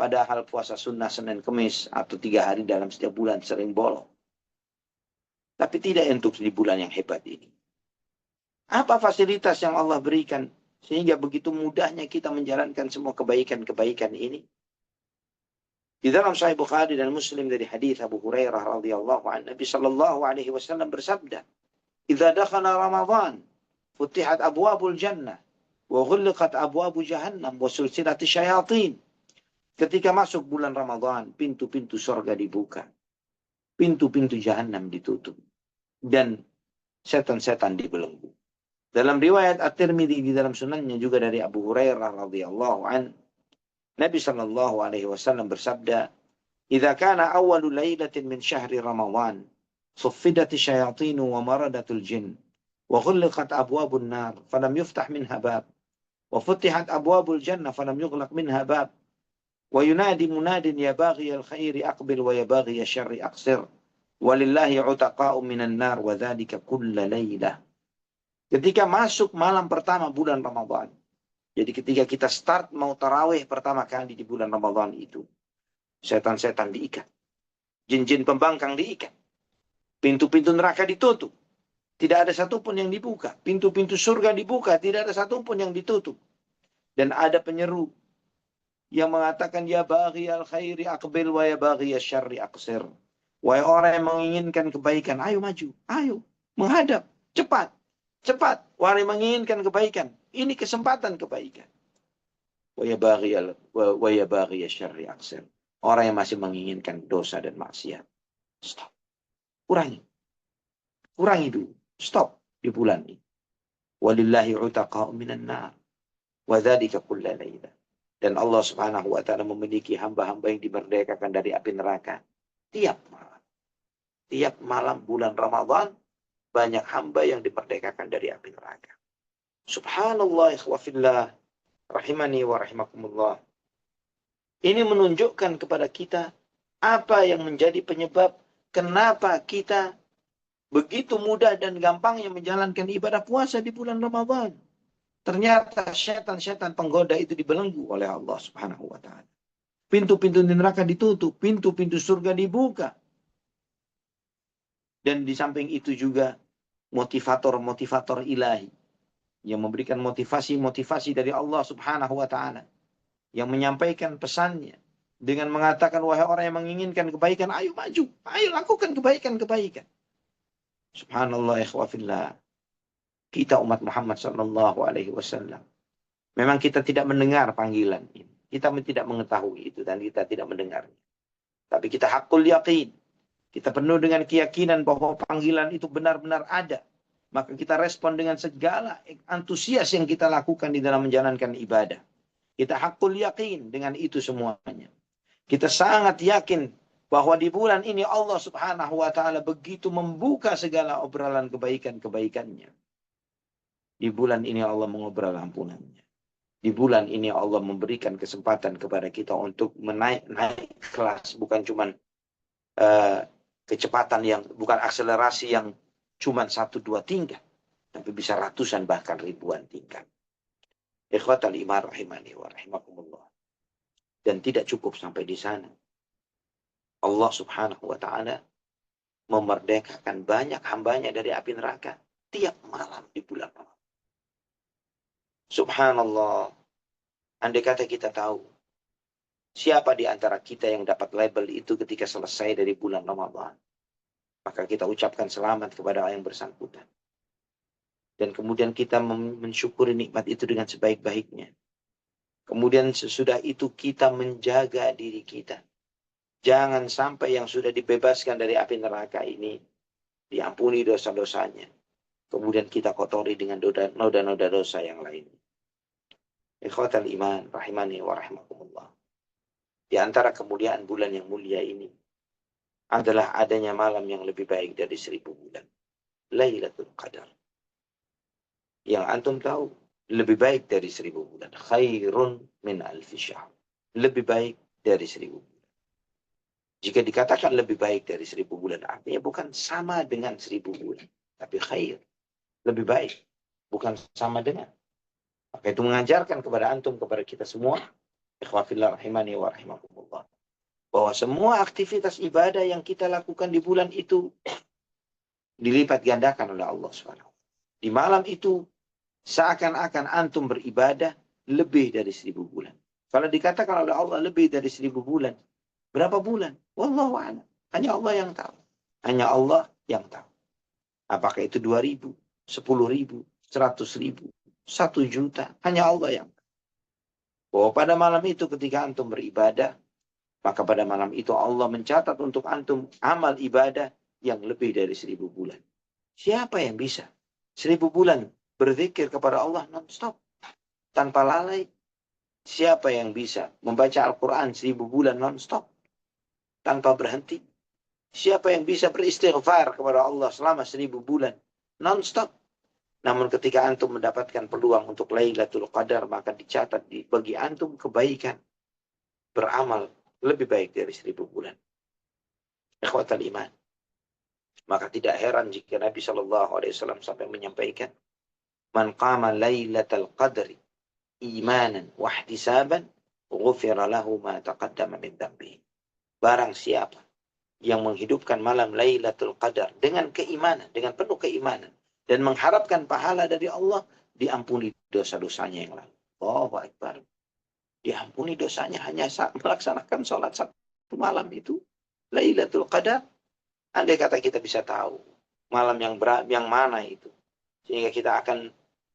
Padahal puasa sunnah Senin Kemis atau 3 hari dalam setiap bulan sering bolong. Tapi tidak untuk di bulan yang hebat ini. Apa fasilitas yang Allah berikan sehingga begitu mudahnya kita menjalankan semua kebaikan-kebaikan ini? Di dalam Sahih Bukhari dan Muslim dari hadis Abu Hurairah radhiyallahu anhu, Nabi sallallahu alaihi wasallam bersabda, "Idza dakhala Ramadan, futihat abwabul jannah wa ghulqat abwabu jahannam wa sulsilati syayatin." Ketika masuk bulan Ramadan, pintu-pintu surga dibuka. Pintu-pintu jahannam ditutup. Dan setan-setan dibelenggu. Dalam riwayat At-Tirmidzi di dalam sunannya juga dari Abu Hurairah radhiyallahu an, Nabi sallallahu alaihi wasallam bersabda, "Idza kana awwalu lailatin min syahri Ramadan, suffidat asyayatin wa maradatul jin, wa ghulqat abwabun nar, falam yuftah minha bab, wa futihat abwabul jannah falam yughlaq minha bab, wa yunadi munadin ya baghiyal khairi aqbil wa ya baghiyal syarri aqsir, walillahi utaqa'u minan nar wa dzalika kulla lailah." Ketika masuk malam pertama bulan Ramadan. Jadi ketika kita start mau tarawih pertama kali di bulan Ramadan itu. Setan-setan diikat. Jin-jin pembangkang diikat. Pintu-pintu neraka ditutup. Tidak ada satupun yang dibuka. Pintu-pintu surga dibuka. Tidak ada satupun yang ditutup. Dan ada penyeru yang mengatakan, "Ya baghiyal khairi aqbil wa ya baghiyal syarri aqsir." Wahai orang yang menginginkan kebaikan, ayo maju, ayo menghadap, cepat. Cepat, wahai menginginkan kebaikan. Ini kesempatan kebaikan. Wa ya baghiyal syarri aqsir. Orang yang masih menginginkan dosa dan maksiat. Stop. Kurangi. Kurangi dulu. Stop di bulan ini. Walillahi utaqa'u minan nar. Wa dzalika kulla lailah. Dan Allah Subhanahu wa taala memiliki hamba-hamba yang dimerdekakan dari api neraka tiap malam. Tiap malam bulan Ramadan banyak hamba yang dimerdekakan dari api neraka. Subhanallah ikhwafillah rahimani wa rahimakumullah. Ini menunjukkan kepada kita apa yang menjadi penyebab kenapa kita begitu mudah dan gampangnya menjalankan ibadah puasa di bulan Ramadan. Ternyata setan-setan penggoda itu dibelenggu oleh Allah Subhanahu wa taala. Pintu-pintu neraka ditutup, pintu-pintu surga dibuka. Dan di samping itu juga motivator-motivator ilahi yang memberikan motivasi-motivasi dari Allah Subhanahu wa taala yang menyampaikan pesannya dengan mengatakan, wahai orang yang menginginkan kebaikan, ayo maju, ayo lakukan kebaikan-kebaikan. Subhanallah ikhwafillah. Kita umat Muhammad sallallahu alaihi wasallam memang kita tidak mendengar panggilan ini. Kita tidak mengetahui itu dan kita tidak mendengarnya. Tapi kita hakul yakin. Kita penuh dengan keyakinan bahwa panggilan itu benar-benar ada. Maka kita respon dengan segala antusias yang kita lakukan di dalam menjalankan ibadah. Kita hakul yakin dengan itu semuanya. Kita sangat yakin bahwa di bulan ini Allah Subhanahu wa taala begitu membuka segala obrolan kebaikan-kebaikannya. Di bulan ini Allah mengobrol ampunannya. Di bulan ini Allah memberikan kesempatan kepada kita untuk naik kelas. Bukan cuma eh, kecepatan yang bukan akselerasi yang cuma 1-2 tingkat, tapi bisa ratusan bahkan ribuan tingkat. Ikhwatal iman rahimani wa rahimakumullah. Dan tidak cukup sampai di sana. Allah subhanahu wa ta'ala memerdekakan banyak hambanya dari api neraka tiap malam di bulan Ramadan. Subhanallah. Andai kata kita tahu siapa di antara kita yang dapat label itu ketika selesai dari bulan Ramadan, maka kita ucapkan selamat kepada yang bersangkutan. Dan kemudian kita mensyukuri nikmat itu dengan sebaik-baiknya. Kemudian sesudah itu kita menjaga diri kita. Jangan sampai yang sudah dibebaskan dari api neraka ini diampuni dosa-dosanya. Kemudian kita kotori dengan noda-noda dosa yang lain. Ikhwatal iman rahimani wa rahimakumullah. Di antara kemuliaan bulan yang mulia ini adalah adanya malam yang lebih baik dari 1000 bulan. Lailatul Qadar. Yang antum tahu, lebih baik dari 1000 bulan. Khairun min alfi syahr. Lebih baik dari 1000 bulan. Jika dikatakan lebih baik dari 1000 bulan, artinya bukan sama dengan 1000 bulan. Tapi khair. Lebih baik. Bukan sama dengan. Maka itu mengajarkan kepada antum, kepada kita semua, ikhwafillah rahimani wa rahimakumullah, bahwa semua aktivitas ibadah yang kita lakukan di bulan itu dilipat gandakan oleh Allah SWT. Di malam itu seakan-akan antum beribadah lebih dari 1000 bulan. Kalau dikatakan oleh Allah lebih dari 1000 bulan, berapa bulan? Wallahu a'lam. Hanya Allah yang tahu. Hanya Allah yang tahu. Apakah itu 2000, 10.000, 100.000, 1 juta? Hanya Allah yang tahu. Bahwa pada malam itu ketika antum beribadah, maka pada malam itu Allah mencatat untuk antum amal ibadah yang lebih dari 1000 bulan. Siapa yang bisa 1000 bulan berzikir kepada Allah non-stop tanpa lalai? Siapa yang bisa membaca Al-Quran 1000 bulan non-stop tanpa berhenti? Siapa yang bisa beristighfar kepada Allah selama 1000 bulan non-stop? Namun ketika antum mendapatkan peluang untuk Lailatul Qadar, maka dicatat bagi antum kebaikan beramal lebih baik dari 1000 bulan. Ikhwatal iman. Maka tidak heran jika Nabi SAW sampai menyampaikan, Man qama Lailatul Qadri imanan wa ihtisaban ghufira lahu ma taqaddama min dhanbihi. Barang siapa yang menghidupkan malam Lailatul Qadar dengan keimanan, dengan penuh keimanan, dan mengharapkan pahala dari Allah, diampuni dosa-dosanya yang lalu. Allahu Akbar. Diampuni dosanya hanya saat melaksanakan sholat 1 malam itu. Lailatul Qadar. Andai kata kita bisa tahu malam yang mana itu, sehingga kita akan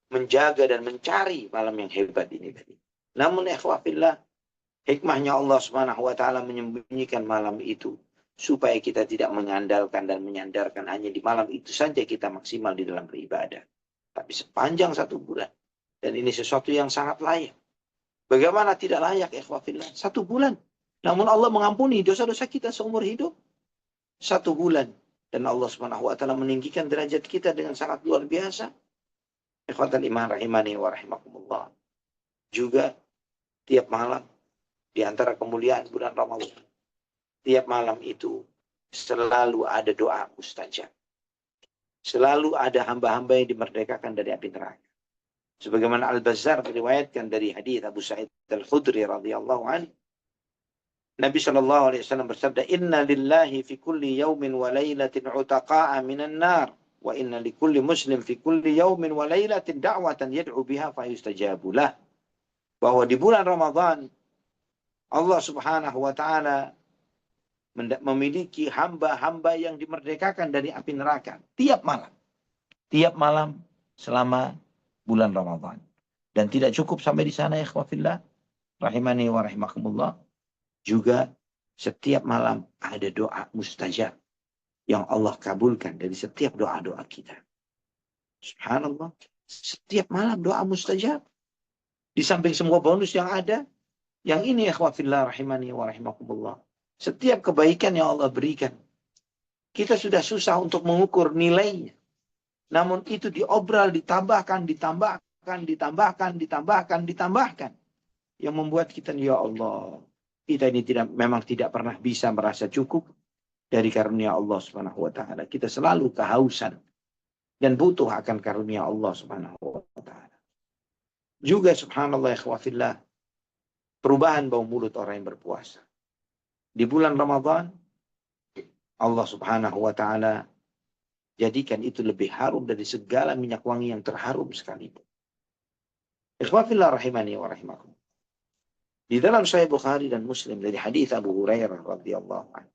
menjaga dan mencari malam yang hebat ini tadi. Namun ikhwafillah, hikmahnya Allah Subhanahu wa taala menyembunyikan malam itu supaya kita tidak mengandalkan dan menyandarkan hanya di malam itu saja kita maksimal di dalam beribadah, tapi sepanjang 1 bulan. Dan ini sesuatu yang sangat layak. Bagaimana tidak layak ikhwafillah? 1 bulan. Namun Allah mengampuni dosa-dosa kita seumur hidup. 1 bulan. Dan Allah Subhanahu wa taala meninggikan derajat kita dengan sangat luar biasa. Ikhwatal iman rahimani wa rahimakumullah. Juga tiap malam di antara kemuliaan bulan Ramadan, tiap malam itu selalu ada doa mustajab. Selalu ada hamba-hamba yang dimerdekakan dari api neraka. Sebagaimana Al-Bazzar meriwayatkan dari hadis Abu Sa'id Al-Khudri radhiyallahu anhu, Nabi SAW bersabda, Inna lillahi fi kulli yawmin wa laylatin utaqa'a minan nar, wa inna li kulli muslim fi kulli yawmin wa laylatin da'watan yad'u biha fa yustajabu lah. Bahwa di bulan Ramadan Allah Subhanahu wa taala memiliki hamba-hamba yang dimerdekakan dari api neraka tiap malam. Tiap malam selama bulan Ramadan. Dan tidak cukup sampai di sana ya ikhwafillah rahimani wa rahimakumullah. Juga setiap malam ada doa mustajab yang Allah kabulkan dari setiap doa-doa kita. Subhanallah. Setiap malam doa mustajab. Di samping semua bonus yang ada, yang ini ikhwafillah rahimani wa rahimakumullah. Setiap kebaikan yang Allah berikan, kita sudah susah untuk mengukur nilainya. Namun itu diobral, ditambahkan. Yang membuat kita, ya Allah, kita ini memang tidak pernah bisa merasa cukup. dari karunia Allah Subhanahu wa taala. Kita selalu kehausan dan butuh akan karunia Allah Subhanahu wa taala. Juga subhanallah ikhwafillah, perubahan bau mulut orang yang berpuasa. Di bulan Ramadan, Allah Subhanahu wa taala jadikan itu lebih harum dari segala minyak wangi yang terharum sekalipun. Ikhwafillah rahimani wa rahimakum. Di dalam Sahih Bukhari dan Muslim dari hadis Abu Hurairah radhiyallahu anhu,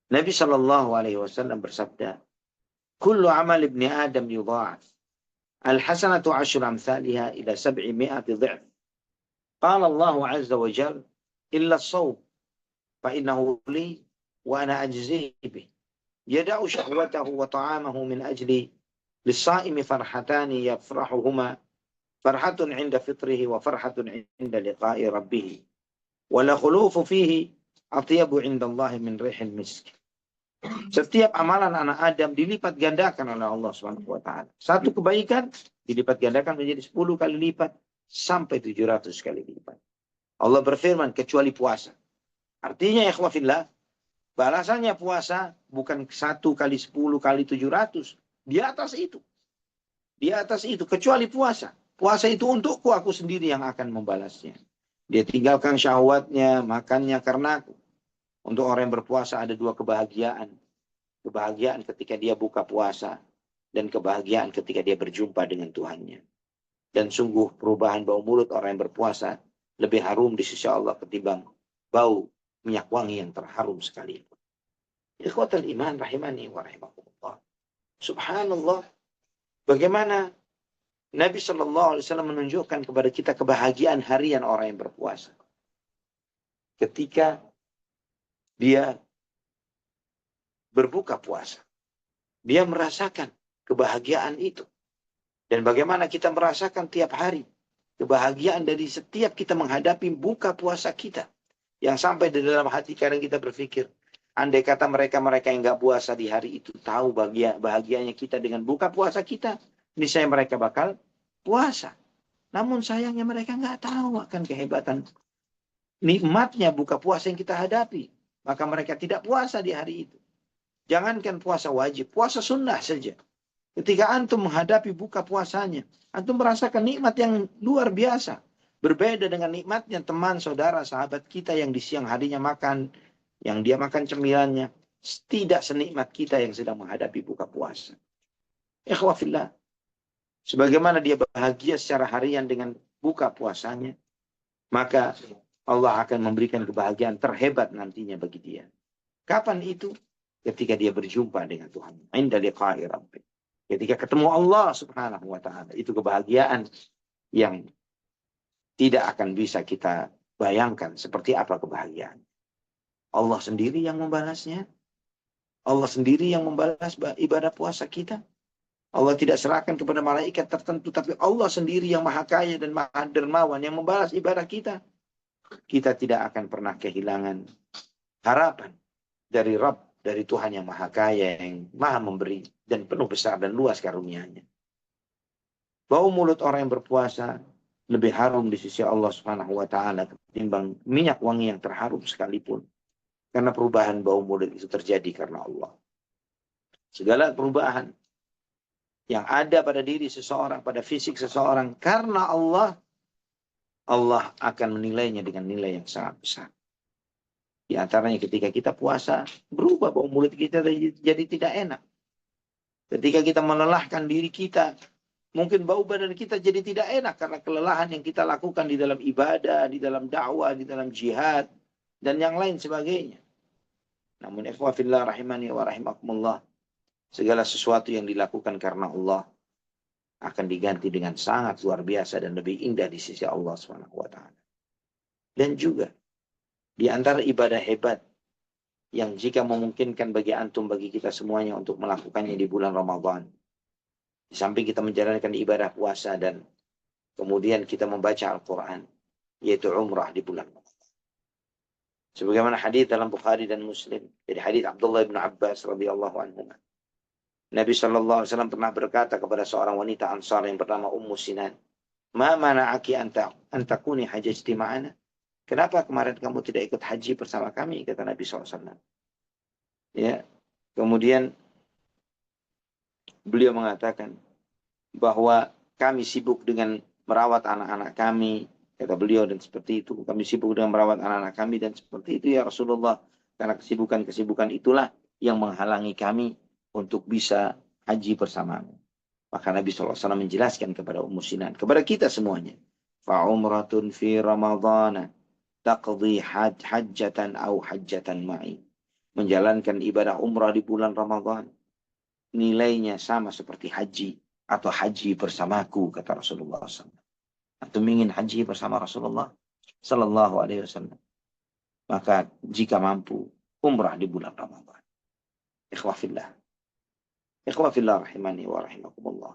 Nabi sallallahu alaihi wasallam bersabda, "Kullu amal ibni Adam yudha'af. Al-hasanatu 'ashru amsalha ila 700 dha'f. Qala Allah 'azza wa jalla, illa as-shawm, fa innahu li wa ana ajzi bih. Yada'u shahwatahu wa ta'amahu min ajli lis-sha'imi farhatani yafrahuhuma. Farhatun 'inda fitrihi wa farhatun 'inda liqa'i rabbih. Wa la khulufu fihi atyabu 'inda Allah min rihil misk." Setiap amalan anak Adam dilipat gandakan oleh Allah Subhanahu wa taala. Satu kebaikan dilipat gandakan menjadi 10 kali lipat sampai 700 kali lipat. Allah berfirman kecuali puasa. Artinya ya ikhwafillah, balasannya puasa bukan 1 kali 10 kali 700. Di atas itu. Di atas itu kecuali puasa. Puasa itu untukku, aku sendiri yang akan membalasnya. Dia tinggalkan syahwatnya, makannya karena aku. Untuk orang yang berpuasa ada 2 kebahagiaan. Kebahagiaan ketika dia buka puasa. Dan kebahagiaan ketika dia berjumpa dengan Tuhannya. Dan sungguh perubahan bau mulut orang yang berpuasa lebih harum di sisi Allah ketimbang bau minyak wangi yang terharum sekalipun. Ikhwatal iman rahimani wa rahimakumullah. Subhanallah. Bagaimana Nabi SAW menunjukkan kepada kita kebahagiaan harian orang yang berpuasa. Ketika dia berbuka puasa. Dia merasakan kebahagiaan itu. Dan bagaimana kita merasakan tiap hari kebahagiaan dari setiap kita menghadapi buka puasa kita. Yang sampai di dalam hati kadang kita berpikir, andai kata mereka-mereka yang nggak puasa di hari itu tahu bahagianya kita dengan buka puasa kita, niscaya mereka bakal puasa. Namun sayangnya mereka nggak tahu akan kehebatan nikmatnya buka puasa yang kita hadapi. Maka mereka tidak puasa di hari itu. Jangankan puasa wajib, puasa sunnah saja. Ketika antum menghadapi buka puasanya, antum merasakan nikmat yang luar biasa. Berbeda dengan nikmatnya teman, saudara, sahabat kita yang di siang harinya makan, yang dia makan cemilannya. Tidak senikmat kita yang sedang menghadapi buka puasa. Ikhwafillah. Sebagaimana dia bahagia secara harian dengan buka puasanya, maka Allah akan memberikan kebahagiaan terhebat nantinya bagi dia. Kapan itu? Ketika dia berjumpa dengan Tuhan. Inda liqa'i rabbih. Ketika ketemu Allah Subhanahu wa taala, itu kebahagiaan yang tidak akan bisa kita bayangkan seperti apa kebahagiaan. Allah sendiri yang membalasnya. Allah sendiri yang membalas ibadah puasa kita. Allah tidak serahkan kepada malaikat tertentu, tapi Allah sendiri yang maha kaya dan maha dermawan yang membalas ibadah kita. Kita tidak akan pernah kehilangan harapan dari Rabb, dari Tuhan yang maha kaya, yang maha memberi dan penuh besar dan luas karunia-Nya. Bau mulut orang yang berpuasa lebih harum di sisi Allah Subhanahu wa taala ketimbang minyak wangi yang terharum sekalipun. Karena perubahan bau mulut itu terjadi karena Allah. Segala perubahan yang ada pada diri seseorang, pada fisik seseorang karena Allah, Allah akan menilainya dengan nilai yang sangat besar. Di antaranya ketika kita puasa, berubah bau mulut kita jadi tidak enak. Ketika kita melelahkan diri kita, mungkin bau badan kita jadi tidak enak karena kelelahan yang kita lakukan di dalam ibadah, di dalam dakwah, di dalam jihad, dan yang lain sebagainya. Namun ikhwafillah rahimani wa rahimakumullah, segala sesuatu yang dilakukan karena Allah akan diganti dengan sangat luar biasa dan lebih indah di sisi Allah Subhanahu wa taala. Dan juga di antara ibadah hebat yang jika memungkinkan bagi antum, bagi kita semuanya untuk melakukannya di bulan Ramadan. Di samping kita menjalankan ibadah puasa dan kemudian kita membaca Al-Quran, yaitu umrah di bulan Ramadan. Sebagaimana hadis dalam Bukhari dan Muslim dari hadis Abdullah bin Abbas radhiyallahu anhu. Nabi SAW pernah berkata kepada seorang wanita Ansar yang bernama Ummu Sinan, "Ma mana'aki an takuni hajjati ma'ana?" Kenapa kemarin kamu tidak ikut haji bersama kami? Kata Nabi SAW. Ya, kemudian beliau mengatakan bahwa kami sibuk dengan merawat anak-anak kami, kata beliau, dan seperti itu. Kami sibuk dengan merawat anak-anak kami dan seperti itu ya Rasulullah. Karena kesibukan-kesibukan itulah yang menghalangi kami untuk bisa haji bersamamu. Maka Nabi SAW menjelaskan kepada Ummu Sinan, kepada kita semuanya. Fa'umratun fi Ramadana taqdi hajjatan au hajjatan ma'i. Menjalankan ibadah umrah di bulan Ramadan nilainya sama seperti haji atau haji bersamaku, kata Rasulullah SAW. Atau ingin haji bersama Rasulullah Sallallahu Alaihi Wasallam, maka jika mampu umrah di bulan Ramadan. Ikhwafillah, ikhwafillah rahimani wa rahimakumullah.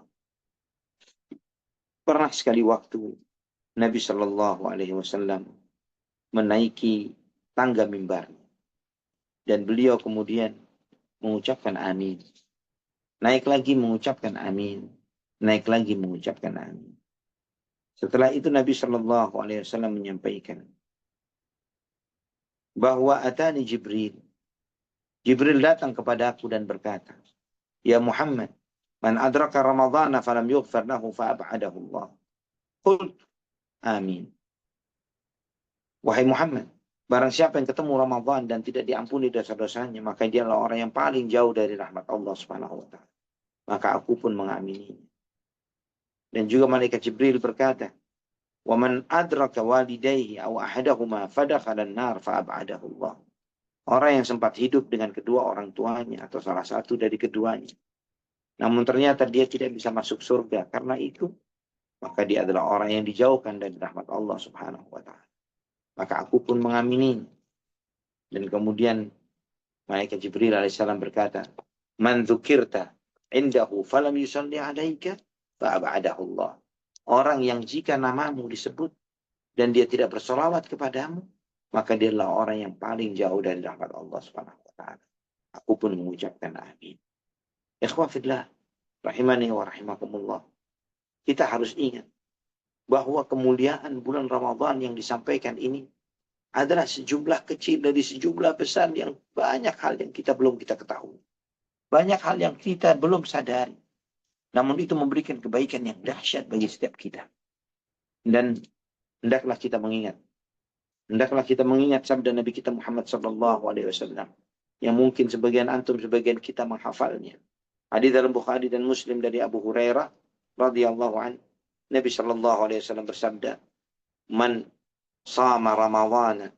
Pernah sekali waktu Nabi Sallallahu Alaihi Wasallam menaiki tangga mimbarnya dan beliau kemudian mengucapkan amin. Naik lagi mengucapkan amin. Naik lagi mengucapkan amin. Setelah itu Nabi Shallallahu Alaihi Wasallam menyampaikan bahwa atani Jibril. Jibril datang kepada aku dan berkata, Ya Muhammad, man adraka Ramadhana falam yughfar lahu fa'ab'adahu Allah. Qul amin. Wahai Muhammad, barang siapa yang ketemu Ramadan dan tidak diampuni dosa-dosanya, maka dia adalah orang yang paling jauh dari rahmat Allah Subhanahu wa taala. Maka aku pun mengamininya. Dan juga malaikat Jibril berkata, "Wa man adraka walidayhi aw ahadahuma fadakhala an-nar fa'ab'adahu Allah." Orang yang sempat hidup dengan kedua orang tuanya atau salah satu dari keduanya, namun ternyata dia tidak bisa masuk surga karena itu, maka dia adalah orang yang dijauhkan dari rahmat Allah Subhanahu wa taala. Maka aku pun mengamini. Dan kemudian malaikat Jibril alaihissalam berkata, "Man dzukirta indahu falam yusalli 'alaika fa'ab'adahu Allah." Orang yang jika namamu disebut dan dia tidak bersolawat kepadamu, maka dia adalah orang yang paling jauh dari rahmat Allah Subhanahu wa taala. Aku pun mengucapkan amin. Ikhwafillah rahimani wa rahimakumullah. Kita harus ingat bahwa kemuliaan bulan Ramadan yang disampaikan ini adalah sejumlah kecil dari sejumlah besar yang banyak hal yang belum kita ketahui. Banyak hal yang kita belum sadari. Namun itu memberikan kebaikan yang dahsyat bagi setiap kita. Dan hendaklah kita mengingat. Hendaklah kita mengingat sabda Nabi kita Muhammad SAW. Yang mungkin sebagian antum, sebagian kita menghafalnya. Hadis dalam Bukhari dan Muslim dari Abu Hurairah radhiyallahu an. Nabi SAW bersabda, "Man sama Ramadhana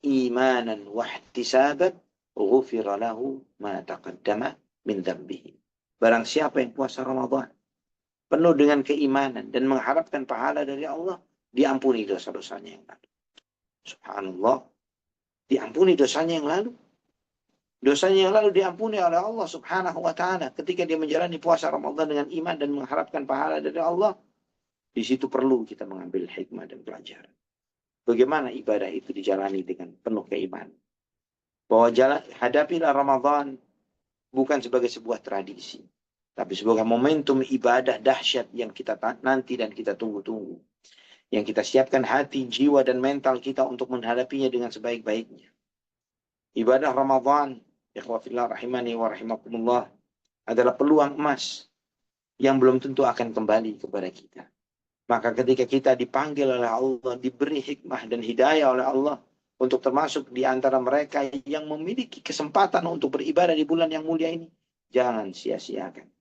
imanan wa ihtisaban, ghufira lahu ma taqaddama min dhanbihi." Barang siapa yang puasa Ramadan penuh dengan keimanan dan mengharapkan pahala dari Allah, diampuni dosa-dosanya yang lalu. Subhanallah, diampuni dosanya yang lalu. Dosanya yang lalu diampuni oleh Allah Subhanahu wa taala ketika dia menjalani puasa Ramadan dengan iman dan mengharapkan pahala dari Allah. Di situ perlu kita mengambil hikmah dan pelajaran. Bagaimana ibadah itu dijalani dengan penuh keimanan. Bahwa hadapilah Ramadan bukan sebagai sebuah tradisi, tapi sebagai momentum ibadah dahsyat yang kita nanti dan kita tunggu-tunggu. Yang kita siapkan hati, jiwa, dan mental kita untuk menghadapinya dengan sebaik-baiknya. Ibadah Ramadan, ikhwafillah rahimani wa rahimakumullah, adalah peluang emas yang belum tentu akan kembali kepada kita. Maka ketika kita dipanggil oleh Allah, diberi hikmah dan hidayah oleh Allah, untuk termasuk di antara mereka yang memiliki kesempatan untuk beribadah di bulan yang mulia ini, jangan sia-siakan.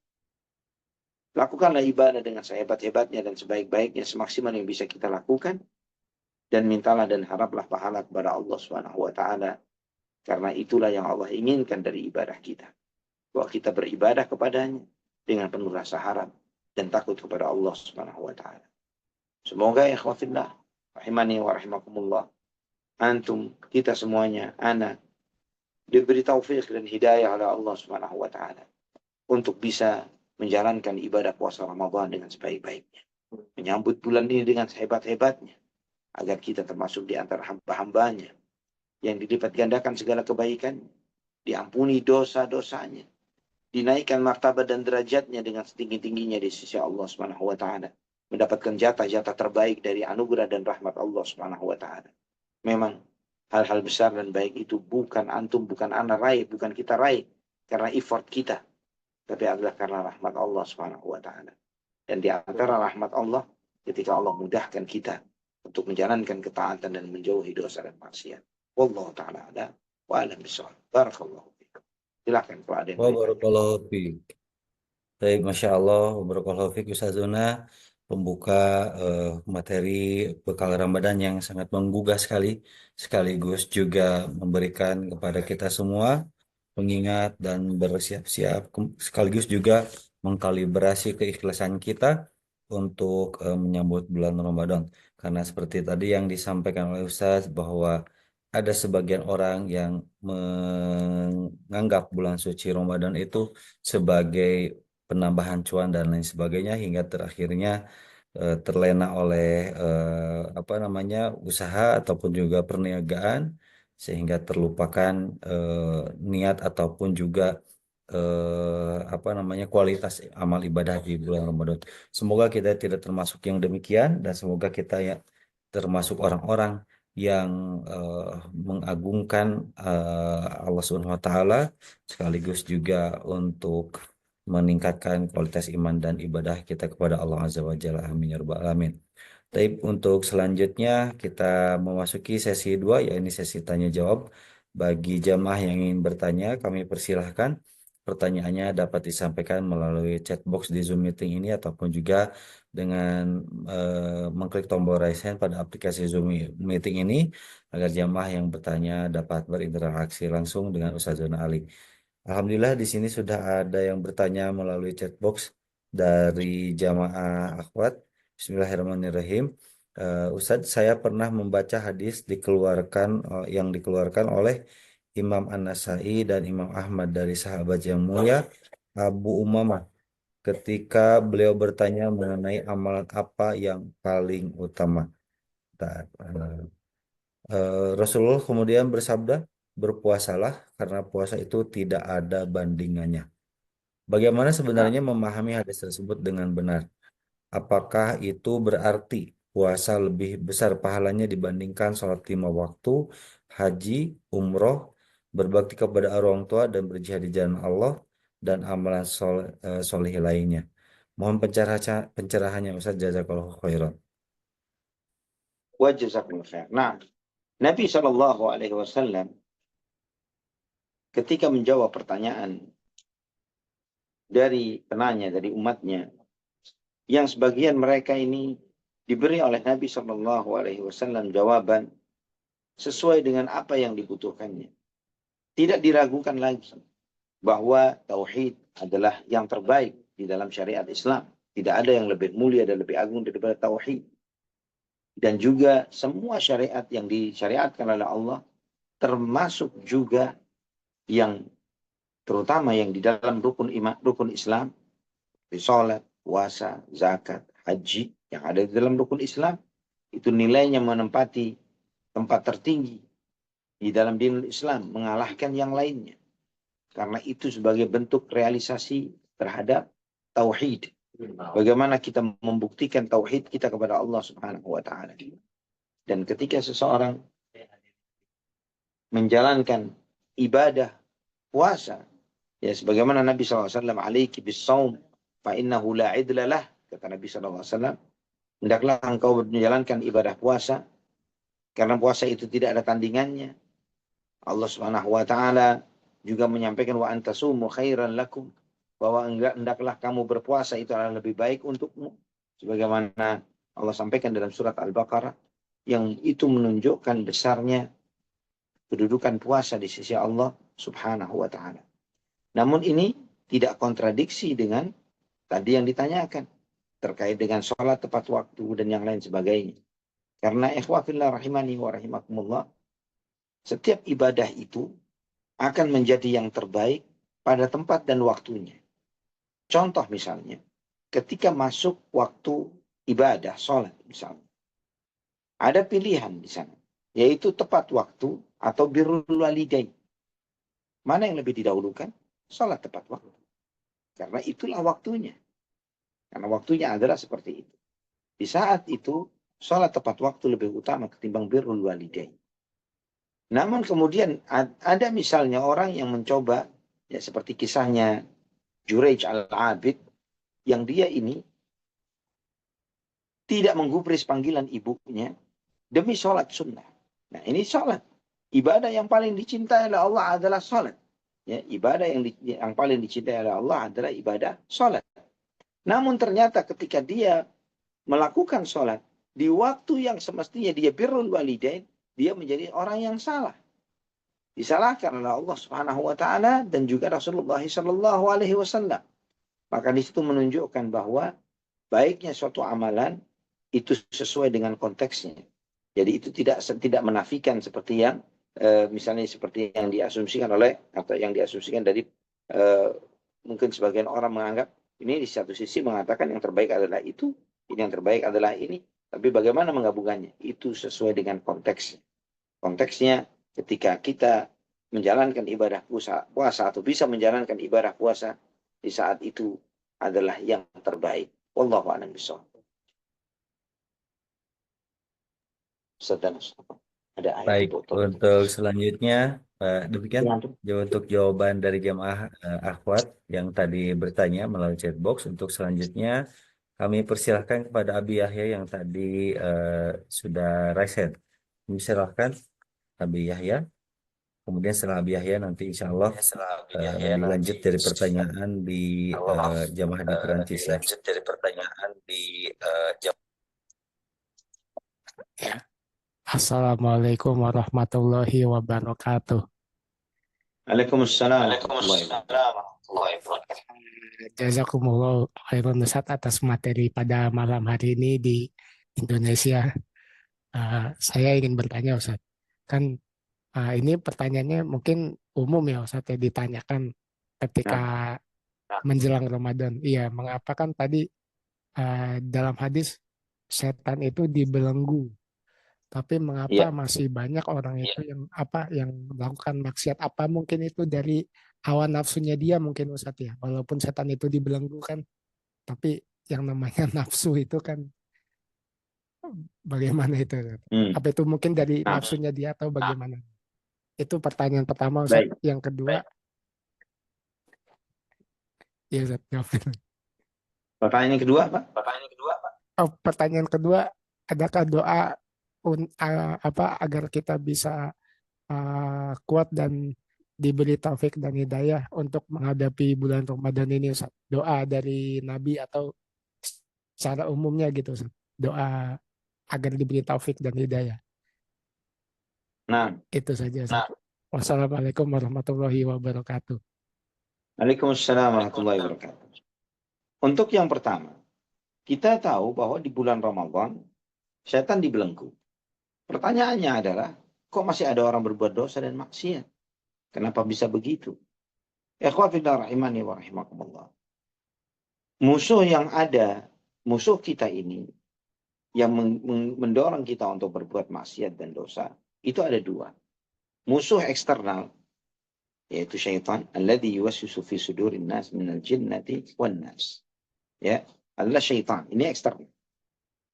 Lakukanlah ibadah dengan sehebat-hebatnya dan sebaik-baiknya, semaksimal yang bisa kita lakukan. Dan mintalah dan haraplah pahala kepada Allah Subhanahu wa taala. Karena itulah yang Allah inginkan dari ibadah kita. Bahwa kita beribadah kepadanya dengan penuh rasa harap dan takut kepada Allah Subhanahu wa taala. Semoga ya ikhwafillah rahimani wa rahimakumullah, antum, kita semuanya, ana, diberi taufik dan hidayah oleh Allah Subhanahu wa taala untuk bisa menjalankan ibadah puasa Ramadan dengan sebaik-baiknya. Menyambut bulan ini dengan sehebat-hebatnya. Agar kita termasuk di antara hamba-hambanya yang dilipat gandakan segala kebaikan, diampuni dosa-dosanya, dinaikkan martabat dan derajatnya dengan setinggi-tingginya di sisi Allah Subhanahu wa taala, mendapatkan jatah-jatah terbaik dari anugerah dan rahmat Allah Subhanahu wa taala. Memang hal-hal besar dan baik itu bukan antum, bukan ana raih, bukan kita raih karena effort kita, tapi adalah karena rahmat Allah Subhanahu wa taala. Dan di antara rahmat Allah ketika Allah mudahkan kita untuk menjalankan ketaatan dan menjauhi dosa dan maksiat. Wallahu taala ada wa alam bisawab. Barakallahu fikum. Silakan kalau ada yang Wa bertanya. barakallahu fiik. Baik, Masya Allah, barakallahu fiik Ustazuna, pembuka materi bekal Ramadan yang sangat menggugah sekali, sekaligus juga memberikan kepada kita semua pengingat dan bersiap-siap, sekaligus juga mengkalibrasi keikhlasan kita untuk menyambut bulan Ramadan. Karena seperti tadi yang disampaikan oleh Ustaz bahwa ada sebagian orang yang menganggap bulan suci Ramadan itu sebagai penambahan cuan dan lain sebagainya hingga terakhirnya terlena oleh apa namanya usaha ataupun juga perniagaan sehingga terlupakan niat ataupun juga apa namanya kualitas amal ibadah di bulan Ramadan. Semoga kita tidak termasuk yang demikian dan semoga kita ya termasuk orang-orang yang mengagungkan Allah Subhanahu wa taala sekaligus juga untuk meningkatkan kualitas iman dan ibadah kita kepada Allah Azza wa Jalla. Amin ya rabbal alamin. Tapi untuk selanjutnya kita memasuki sesi 2 yaitu sesi tanya jawab. Bagi jamaah yang ingin bertanya, kami persilahkan pertanyaannya dapat disampaikan melalui chat box di Zoom meeting ini ataupun juga dengan mengklik tombol raise hand pada aplikasi Zoom meeting ini agar jamaah yang bertanya dapat berinteraksi langsung dengan Ustazuna Ali. Alhamdulillah di sini sudah ada yang bertanya melalui chat box dari jamaah akhwat. Bismillahirrahmanirrahim. Ustadz, saya pernah membaca hadis yang dikeluarkan oleh Imam An-Nasai dan Imam Ahmad dari sahabat yang mulia Abu Umamah ketika beliau bertanya mengenai amalan apa yang paling utama. Bentar, Rasulullah kemudian bersabda, berpuasalah karena puasa itu tidak ada bandingannya. Bagaimana Nah, sebenarnya memahami hadis tersebut dengan benar? Apakah itu berarti puasa lebih besar pahalanya dibandingkan sholat 5 waktu, haji, umroh, berbakti kepada orang tua dan berjihad di jalan Allah dan amalan soleh lainnya? Mohon pencerahannya Ustaz, jazakallahu khairan. wa jazakumullah khair. Nah, Nabi Shallallahu alaihi wasallam ketika menjawab pertanyaan dari penanya, dari umatnya, yang sebagian mereka ini diberi oleh Nabi Shallallahu alaihi wasallam jawaban sesuai dengan apa yang dibutuhkannya. Tidak diragukan lagi bahwa tauhid adalah yang terbaik di dalam syariat Islam. Tidak ada yang lebih mulia dan lebih agung daripada tauhid. Dan juga semua syariat yang disyariatkan oleh Allah, termasuk juga yang terutama yang di dalam rukun Islam, di salat, puasa, zakat, haji, yang ada di dalam rukun Islam, itu nilainya menempati tempat tertinggi di dalam dinul Islam, mengalahkan yang lainnya. Karena itu sebagai bentuk realisasi terhadap tauhid. Bagaimana kita membuktikan tauhid kita kepada Allah Subhanahu wa taala. Dan ketika seseorang menjalankan ibadah puasa, ya sebagaimana Nabi SAW, alaiki bis-saum fa innahu la idla lah, kata Nabi SAW, hendaklah engkau menjalankan ibadah puasa karena puasa itu tidak ada tandingannya. Allah Subhanahu wa taala juga menyampaikan wa antasumu khairan lakum, bahwa hendaklah kamu berpuasa itu adalah lebih baik untukmu, sebagaimana Allah sampaikan dalam surat Al-Baqarah, yang itu menunjukkan besarnya kedudukan puasa di sisi Allah Subhanahu wa taala. Namun ini tidak kontradiksi dengan tadi yang ditanyakan terkait dengan sholat tepat waktu dan yang lain sebagainya. Karena ikhwah fillah rahimani wa rahimakumullah, setiap ibadah itu akan menjadi yang terbaik pada tempat dan waktunya. Contoh misalnya, ketika masuk waktu ibadah, sholat misalnya, ada pilihan di sana, yaitu tepat waktu atau birrul walidain. Mana yang lebih didahulukan? Sholat tepat waktu. Karena itulah waktunya. Karena waktunya adalah seperti itu. Di saat itu, sholat tepat waktu lebih utama ketimbang birrul walidain. Namun kemudian ada misalnya orang yang mencoba, ya seperti kisahnya Juraij al-Abid, yang dia ini tidak menggubris panggilan ibunya demi sholat sunnah. Nah ini sholat. Ibadah yang paling dicintai oleh Allah adalah sholat. Ya, ibadah yang paling dicintai oleh Allah adalah ibadah sholat. Namun ternyata ketika dia melakukan sholat, di waktu yang semestinya dia birrul walidain, dia menjadi orang yang salah. Disalahkan oleh Allah Subhanahu wa taala dan juga Rasulullah sallallahu alaihi wasallam. Maka di situ menunjukkan bahwa baiknya suatu amalan itu sesuai dengan konteksnya. Jadi itu tidak menafikan seperti yang misalnya seperti yang diasumsikan oleh atau yang diasumsikan dari mungkin sebagian orang menganggap ini di satu sisi mengatakan yang terbaik adalah itu, ini yang terbaik adalah ini, tapi bagaimana menggabungkannya? Itu sesuai dengan konteksnya. Konteksnya ketika kita menjalankan ibadah puasa atau bisa menjalankan ibadah puasa di saat itu adalah yang terbaik. Wallahu a'lam bishawab. Ada air Baik, botol. untuk selanjutnya demikian Ya, untuk jawaban dari jamaah akhwat yang tadi bertanya melalui chatbox. Untuk selanjutnya kami persilahkan kepada Abi Yahya yang tadi sudah raise hand. Silakan Abi Yahya. Kemudian setelah Abi Yahya nanti insya Allah dilanjut dari pertanyaan di jamaah di Perancis ya. Dilanjut dari pertanyaan di jam. Ya. Assalamualaikum warahmatullahi wabarakatuh. Waalaikumsalam warahmatullahi Waalaikumsalam warahmatullahi wabarakatuh. Jazakumullah khairan Ustaz atas materi pada malam hari ini di Indonesia. Saya ingin bertanya Ustaz, kan ini pertanyaannya mungkin umum ya Ustaz ya, ditanyakan ketika menjelang Ramadan. Iya, mengapa kan tadi dalam hadis setan itu dibelenggu. Tapi mengapa Iya. masih banyak orang itu yang melakukan maksiat? Apa mungkin itu dari hawa nafsunya dia mungkin Ustaz ya. Walaupun setan itu dibelenggu kan, tapi yang namanya nafsu itu kan bagaimana itu? Apa itu mungkin dari nafsunya dia atau bagaimana? Itu pertanyaan pertama Ustaz. Baik. Yang kedua, ya Ustaz, jawab. Pertanyaan yang kedua, Pak? Pertanyaan kedua, adakah doa agar kita bisa kuat dan diberi taufik dan hidayah untuk menghadapi bulan Ramadan ini Ustaz? Doa dari Nabi atau secara umumnya gitu Ustaz? Doa agar diberi taufik dan hidayah. Nah, Itu saja Ustaz. Wassalamualaikum warahmatullahi wabarakatuh. Waalaikumsalam warahmatullahi wabarakatuh. Untuk yang pertama, kita tahu bahwa di bulan Ramadan setan dibelenggu. Pertanyaannya adalah, kok masih ada orang berbuat dosa dan maksiat? Kenapa bisa begitu? Ikhwafillah rahimani wa rahimakumullah. Musuh yang ada, musuh kita ini, yang mendorong kita untuk berbuat maksiat dan dosa, itu ada dua. Musuh eksternal, yaitu syaitan, alladhi yuwaswisu fi sudurin nas minal jinnati wan nas. Ya, adalah syaitan. Ini eksternal.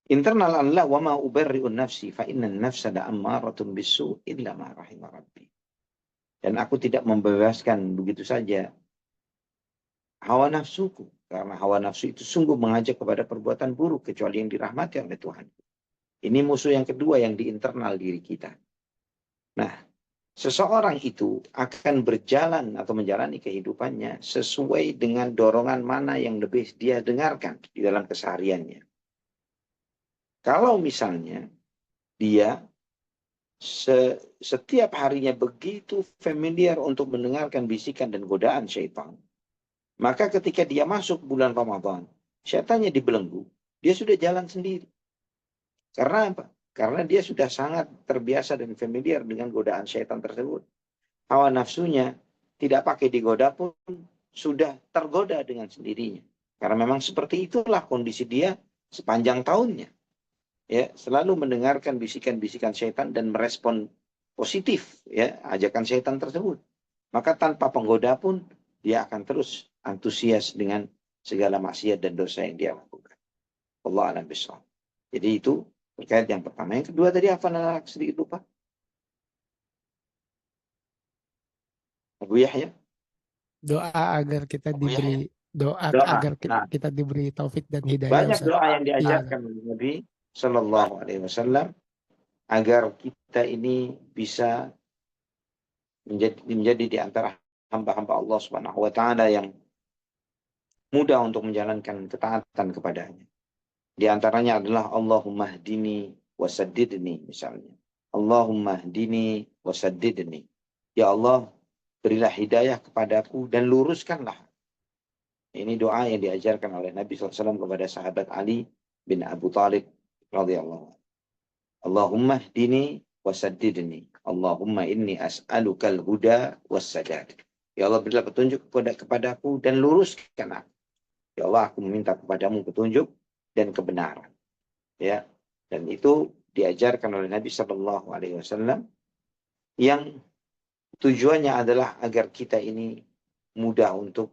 Internal adalah wa ma ubarri'un nafsi fa inna an-nafsa la'ammaratun bisu illa ma rahima rabbi. Dan aku tidak membebaskan begitu saja hawa nafsuku, karena hawa nafsu itu sungguh mengajak kepada perbuatan buruk kecuali yang dirahmati oleh Tuhan. Ini musuh yang kedua yang di internal diri kita. Nah, seseorang itu akan berjalan atau menjalani kehidupannya sesuai dengan dorongan mana yang lebih dia dengarkan di dalam kesehariannya. Kalau misalnya dia setiap harinya begitu familiar untuk mendengarkan bisikan dan godaan syaitan, maka ketika dia masuk bulan Ramadan, syaitannya dibelenggu, dia sudah jalan sendiri. Karena apa? Karena dia sudah sangat terbiasa dan familiar dengan godaan syaitan tersebut. Hawa nafsunya tidak pakai digoda pun sudah tergoda dengan sendirinya. Karena memang seperti itulah kondisi dia sepanjang tahunnya. Ya, selalu mendengarkan bisikan-bisikan syaitan dan merespon positif ya ajakan syaitan tersebut. Maka tanpa penggoda pun dia akan terus antusias dengan segala maksiat dan dosa yang dia lakukan. Allah a'lam bishawab. Jadi itu terkait yang pertama. Yang kedua tadi apa, sedikit lupa? Abu Yahya? Doa agar kita Abu Yahya. diberi doa Doa. agar Nah, kita diberi taufik dan hidayah banyak Ustaz. doa yang Iya. diajarkan oleh Nabi Shallallahu Alaihi Wasallam agar kita ini bisa menjadi di antara hamba-hamba Allah Subhanahu Wa Taala yang mudah untuk menjalankan ketaatan kepadanya. Di antaranya adalah Allahumma hdini wasaddidni misalnya. Allahumma hdini wasaddidni. Ya Allah, berilah hidayah kepadaku dan luruskanlah. Ini doa yang diajarkan oleh Nabi SAW kepada sahabat Ali bin Abu Talib radhiyallahu anhu. Allahumma hdini wasaddidni. Allahumma inni as'alukal huda wassadad. Ya Allah, berilah petunjuk kepadaku dan luruskan aku. Ya Allah, aku meminta kepadamu petunjuk dan kebenaran. Ya, dan itu diajarkan oleh Nabi Shallallahu Alaihi Wasallam yang tujuannya adalah agar kita ini mudah untuk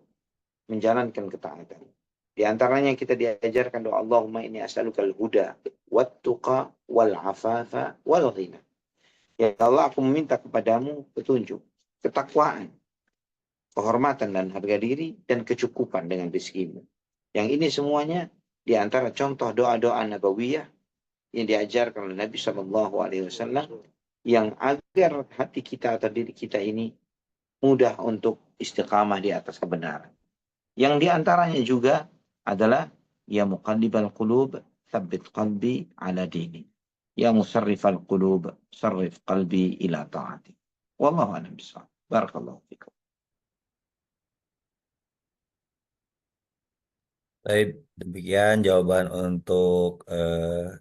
menjalankan ketaatan. Di antaranya kita diajarkan doa Allahumma inni as'alukal huda wat-tuqa wal-afafa wal-ghina. Ya Allah, aku meminta kepadamu petunjuk, ketakwaan, kehormatan dan harga diri dan kecukupan dengan rezekimu. Yang ini semuanya di antara contoh doa-doa nabawiyah yang diajarkan oleh Nabi Shallallahu Alaihi Wasallam yang agar hati kita atau diri kita ini mudah untuk istiqamah di atas kebenaran. Yang di antaranya juga adalah ya muqallibal qulub tsabbit qalbi ala dini. Ya musarrifal qulub sarrif qalbi ila ta'ati. Wallahu a'lam bishawab. Barakallahu fikum. Baik, demikian jawaban untuk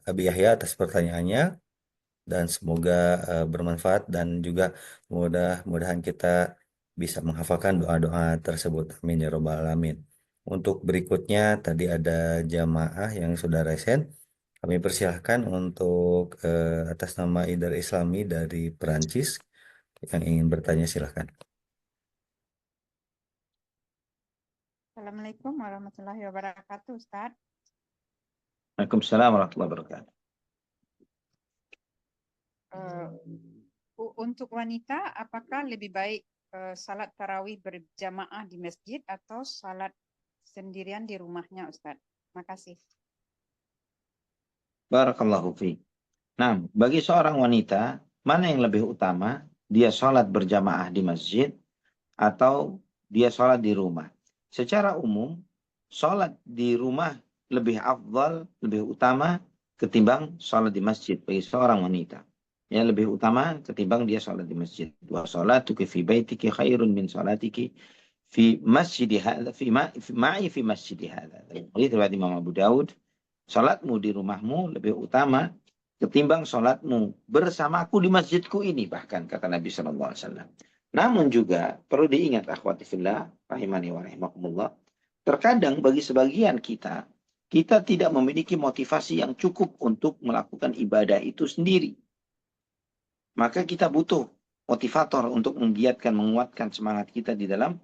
Abi Yahya atas pertanyaannya dan semoga bermanfaat dan juga mudah-mudahan kita bisa menghafalkan doa-doa tersebut. Amin ya robbal alamin. Untuk berikutnya tadi ada jamaah yang sudah resen. Kami persilahkan untuk atas nama Idar Islami dari Perancis yang ingin bertanya silahkan. Assalamualaikum warahmatullahi wabarakatuh, Ustaz. Waalaikumsalam warahmatullahi wabarakatuh. Untuk wanita, apakah lebih baik salat tarawih berjamaah di masjid atau salat sendirian di rumahnya, Ustaz? Makasih. Barakallahu fiik. Nah, bagi seorang wanita, mana yang lebih utama? Dia sholat berjamaah di masjid atau dia sholat di rumah? Secara umum, sholat di rumah lebih afdal, lebih utama ketimbang sholat di masjid bagi seorang wanita. Ya, lebih utama ketimbang dia sholat di masjid. Wa sholatuki fi baitiki khairun min sholatiki fi masjidi hadza fi masjidi hadza. Ini riwayat Imam Abu Daud. Sholatmu di rumahmu lebih utama ketimbang sholatmu bersamaku di masjidku ini, bahkan kata Nabi SAW. Namun juga perlu diingat akhwati fillah rahimani wa rahimakumullah, terkadang bagi sebagian kita tidak memiliki motivasi yang cukup untuk melakukan ibadah itu sendiri. Maka kita butuh motivator untuk menggiatkan, menguatkan semangat kita di dalam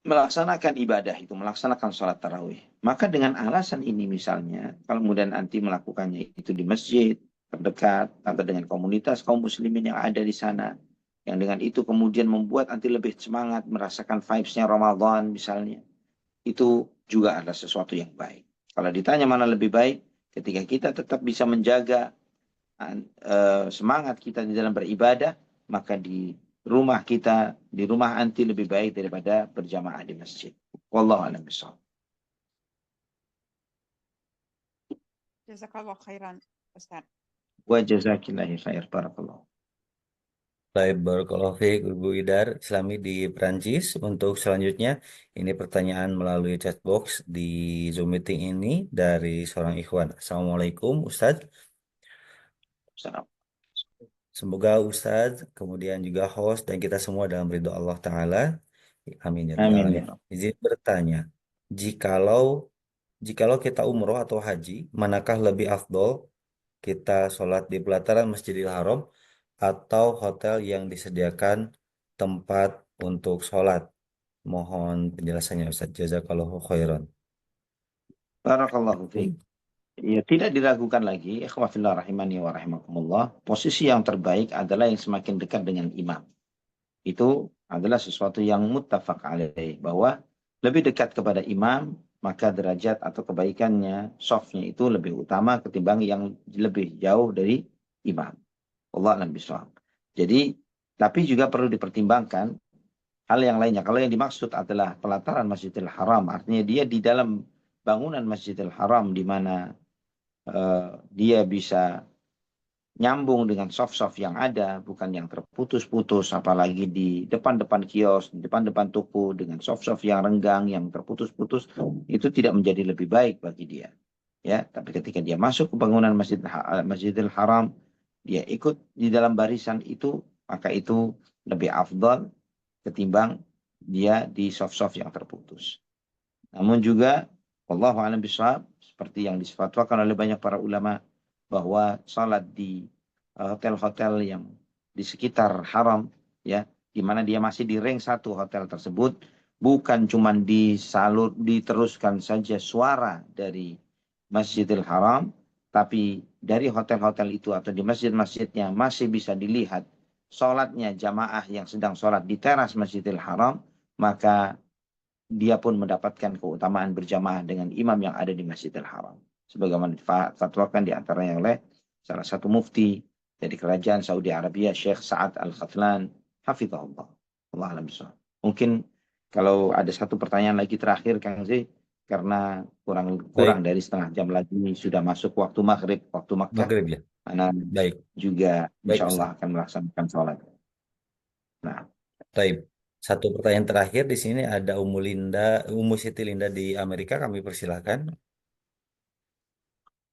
melaksanakan ibadah itu, melaksanakan sholat tarawih. Maka dengan alasan ini misalnya, kalau kemudian anti melakukannya itu di masjid terdekat atau dengan komunitas kaum muslimin yang ada di sana, yang dengan itu kemudian membuat anti lebih semangat merasakan vibes-nya Ramadan misalnya, itu juga adalah sesuatu yang baik. Kalau ditanya mana lebih baik, ketika kita tetap bisa menjaga semangat kita di dalam beribadah, maka di rumah kita, di rumah anti lebih baik daripada berjamaah di masjid. Wallahu a'lam bishawab. Jazakallah khairan, Ustaz. Wa jazakillahi khair. Barakallahu. Baik, barakallahu fiik Ibu Idar Islami di Perancis. Untuk selanjutnya, ini pertanyaan melalui chat box di Zoom meeting ini dari seorang ikhwan. Assalamualaikum Ustadz. Salam. Semoga Ustadz, kemudian juga host dan kita semua dalam ridho Allah Ta'ala. Amin ya rabbal Amin alamin. ya Rabb. Izin bertanya, jikalau kita umroh atau haji, manakah lebih afdol kita sholat di pelataran Masjidil Haram atau hotel yang disediakan tempat untuk sholat? Mohon penjelasannya Ustaz. Jazakallahu khairan. Barakallahu fiik. Ya, tidak diragukan lagi, ikhwah fillah rahimani wa rahimakumullah, posisi yang terbaik adalah yang semakin dekat dengan imam. Itu adalah sesuatu yang muttafaq alaih, bahwa lebih dekat kepada imam, maka derajat atau kebaikannya, softnya itu lebih utama ketimbang yang lebih jauh dari imam. Allah alam bisawab. Jadi, tapi juga perlu dipertimbangkan hal yang lainnya. Kalau yang dimaksud adalah pelataran Masjidil Haram, artinya dia di dalam bangunan Masjidil Haram di mana dia bisa nyambung dengan soft-soft yang ada, bukan yang terputus-putus, apalagi di depan-depan kios, di depan-depan toko dengan soft-soft yang renggang, yang terputus-putus, itu tidak menjadi lebih baik bagi dia. Ya, tapi ketika dia masuk ke bangunan Masjidil Haram, dia ikut di dalam barisan itu, maka itu lebih afdal ketimbang dia di soft-soft yang terputus. Namun juga, wallahu a'lam bishawab, seperti yang difatwakan oleh banyak para ulama, bahwa salat di hotel-hotel yang di sekitar haram, ya, di mana dia masih di ring 1 hotel tersebut, bukan cuma diteruskan saja suara dari Masjidil Haram, tapi dari hotel-hotel itu atau di masjid-masjidnya masih bisa dilihat sholatnya jamaah yang sedang sholat di teras Masjidil Haram, maka dia pun mendapatkan keutamaan berjamaah dengan imam yang ada di Masjidil Haram. Sebagaimana difatwakan di antaranya oleh salah satu mufti dari kerajaan Saudi Arabia, Syekh Sa'ad Al-Khatlan, hafizahullah. Allah alam bisawab. Mungkin kalau ada satu pertanyaan lagi terakhir, Kang Z, karena kurang Baik, dari setengah jam lagi sudah masuk waktu maghrib, waktu Makkah. maghrib ya. Anak Baik, juga baik insya Allah Ustaz. akan melaksanakan sholat. Nah, Baik. Satu pertanyaan terakhir di sini ada Umu Siti Linda di Amerika. Kami persilahkan.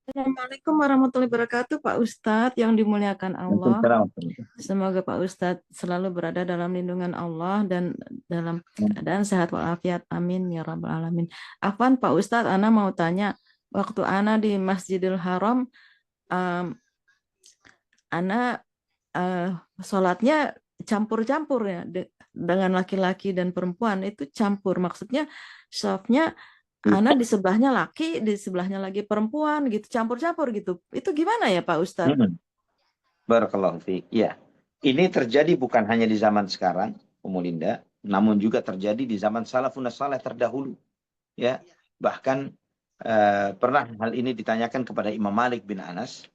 Assalamualaikum warahmatullahi wabarakatuh, Pak Ustadz yang dimuliakan Allah. Waalaikumsalam. Semoga Pak Ustadz selalu berada dalam lindungan Allah dan dalam keadaan sehat walafiat. Amin ya rabbal alamin. Afwan Pak Ustadz, Ana mau tanya, waktu Ana di Masjidil Haram, Ana sholatnya campur-campur ya dengan laki-laki dan perempuan, itu campur. Maksudnya softnya Ana di sebelahnya laki, di sebelahnya lagi perempuan gitu, campur-campur gitu. Itu gimana ya Pak Ustadz? Barakallahu fiik. Ya, ini terjadi bukan hanya di zaman sekarang, Ummu Linda, namun juga terjadi di zaman salafun saleh terdahulu. Ya, bahkan pernah hal ini ditanyakan kepada Imam Malik bin Anas,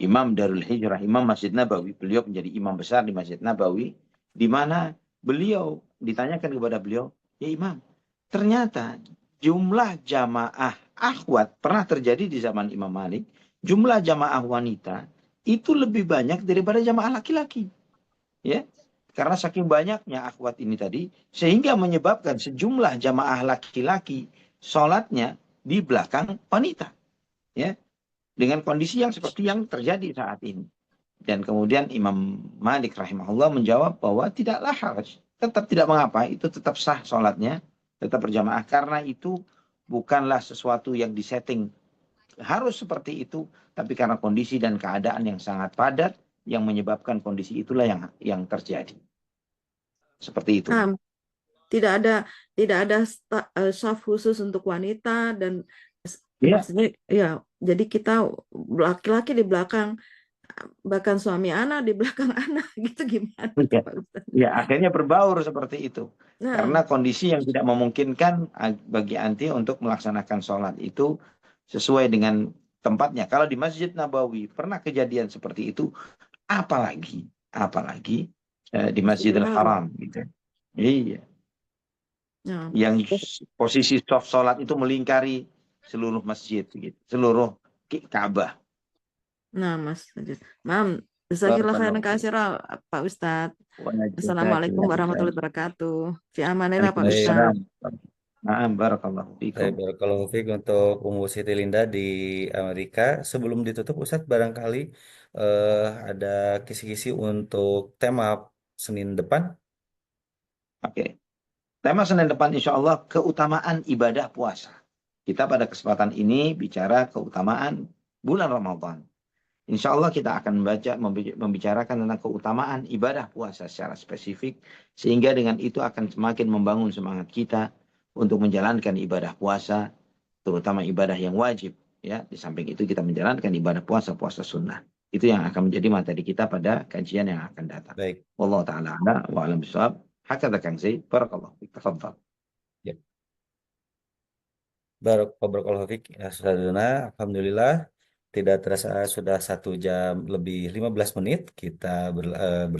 Imam Darul Hijrah, Imam Masjid Nabawi. Beliau menjadi imam besar di Masjid Nabawi, di mana beliau ditanyakan kepada beliau, ya Imam, ternyata jumlah jamaah akhwat pernah terjadi di zaman Imam Malik, jumlah jamaah wanita itu lebih banyak daripada jamaah laki-laki. Ya, karena saking banyaknya akhwat ini tadi, sehingga menyebabkan sejumlah jamaah laki-laki sholatnya di belakang wanita. Ya, dengan kondisi yang seperti yang terjadi saat ini. Dan kemudian Imam Malik rahimahullah menjawab bahwa tidaklah haraj, tetap tidak mengapa, itu tetap sah sholatnya, tetap berjamaah, karena itu bukanlah sesuatu yang disetting harus seperti itu, tapi karena kondisi dan keadaan yang sangat padat yang menyebabkan kondisi itulah yang terjadi. Seperti itu. Nah, tidak ada saf khusus untuk wanita dan maksudnya ya, jadi kita laki-laki di belakang, bahkan suami anak di belakang anak gitu, gimana Ya. Pak Ustadz? Ya, akhirnya berbaur seperti itu. Nah, Karena kondisi yang tidak memungkinkan bagi anti untuk melaksanakan sholat itu sesuai dengan tempatnya. Kalau di Masjid Nabawi pernah kejadian seperti itu, apalagi di Masjidil Haram gitu. Iya. nah, Yang posisi soft sholat itu melingkari seluruh masjid gitu, seluruh Ka'bah. nah Mas, maaf, Jazakallah khairan katsiran Pak Ustadz. Assalamualaikum warahmatullahi wabarakatuh. Fi amanillah Pak Ustadz. Nah, barakallahu fiikum. Barakallahu fiik untuk Umu Siti Linda di Amerika. Sebelum ditutup, Ustadz, barangkali ada kisi-kisi untuk tema Senin depan. Oke. Tema Senin depan insya Allah keutamaan ibadah puasa. Kita pada kesempatan ini bicara keutamaan bulan Ramadan. Insya Allah kita akan membicarakan tentang keutamaan ibadah puasa secara spesifik, sehingga dengan itu akan semakin membangun semangat kita untuk menjalankan ibadah puasa, terutama ibadah yang wajib. Ya, di samping itu kita menjalankan ibadah puasa sunnah. Itu yang akan menjadi materi kita pada kajian yang akan datang. Baik. Wallahu ta'ala a'lam wa a'lam bishawab. Hakadha Kang Zaid, barakallahu fiik, tafadhal. Ya. Barakallahu fiik, ya, Ustadzana. Alhamdulillah, tidak terasa sudah 1 jam lebih 15 menit kita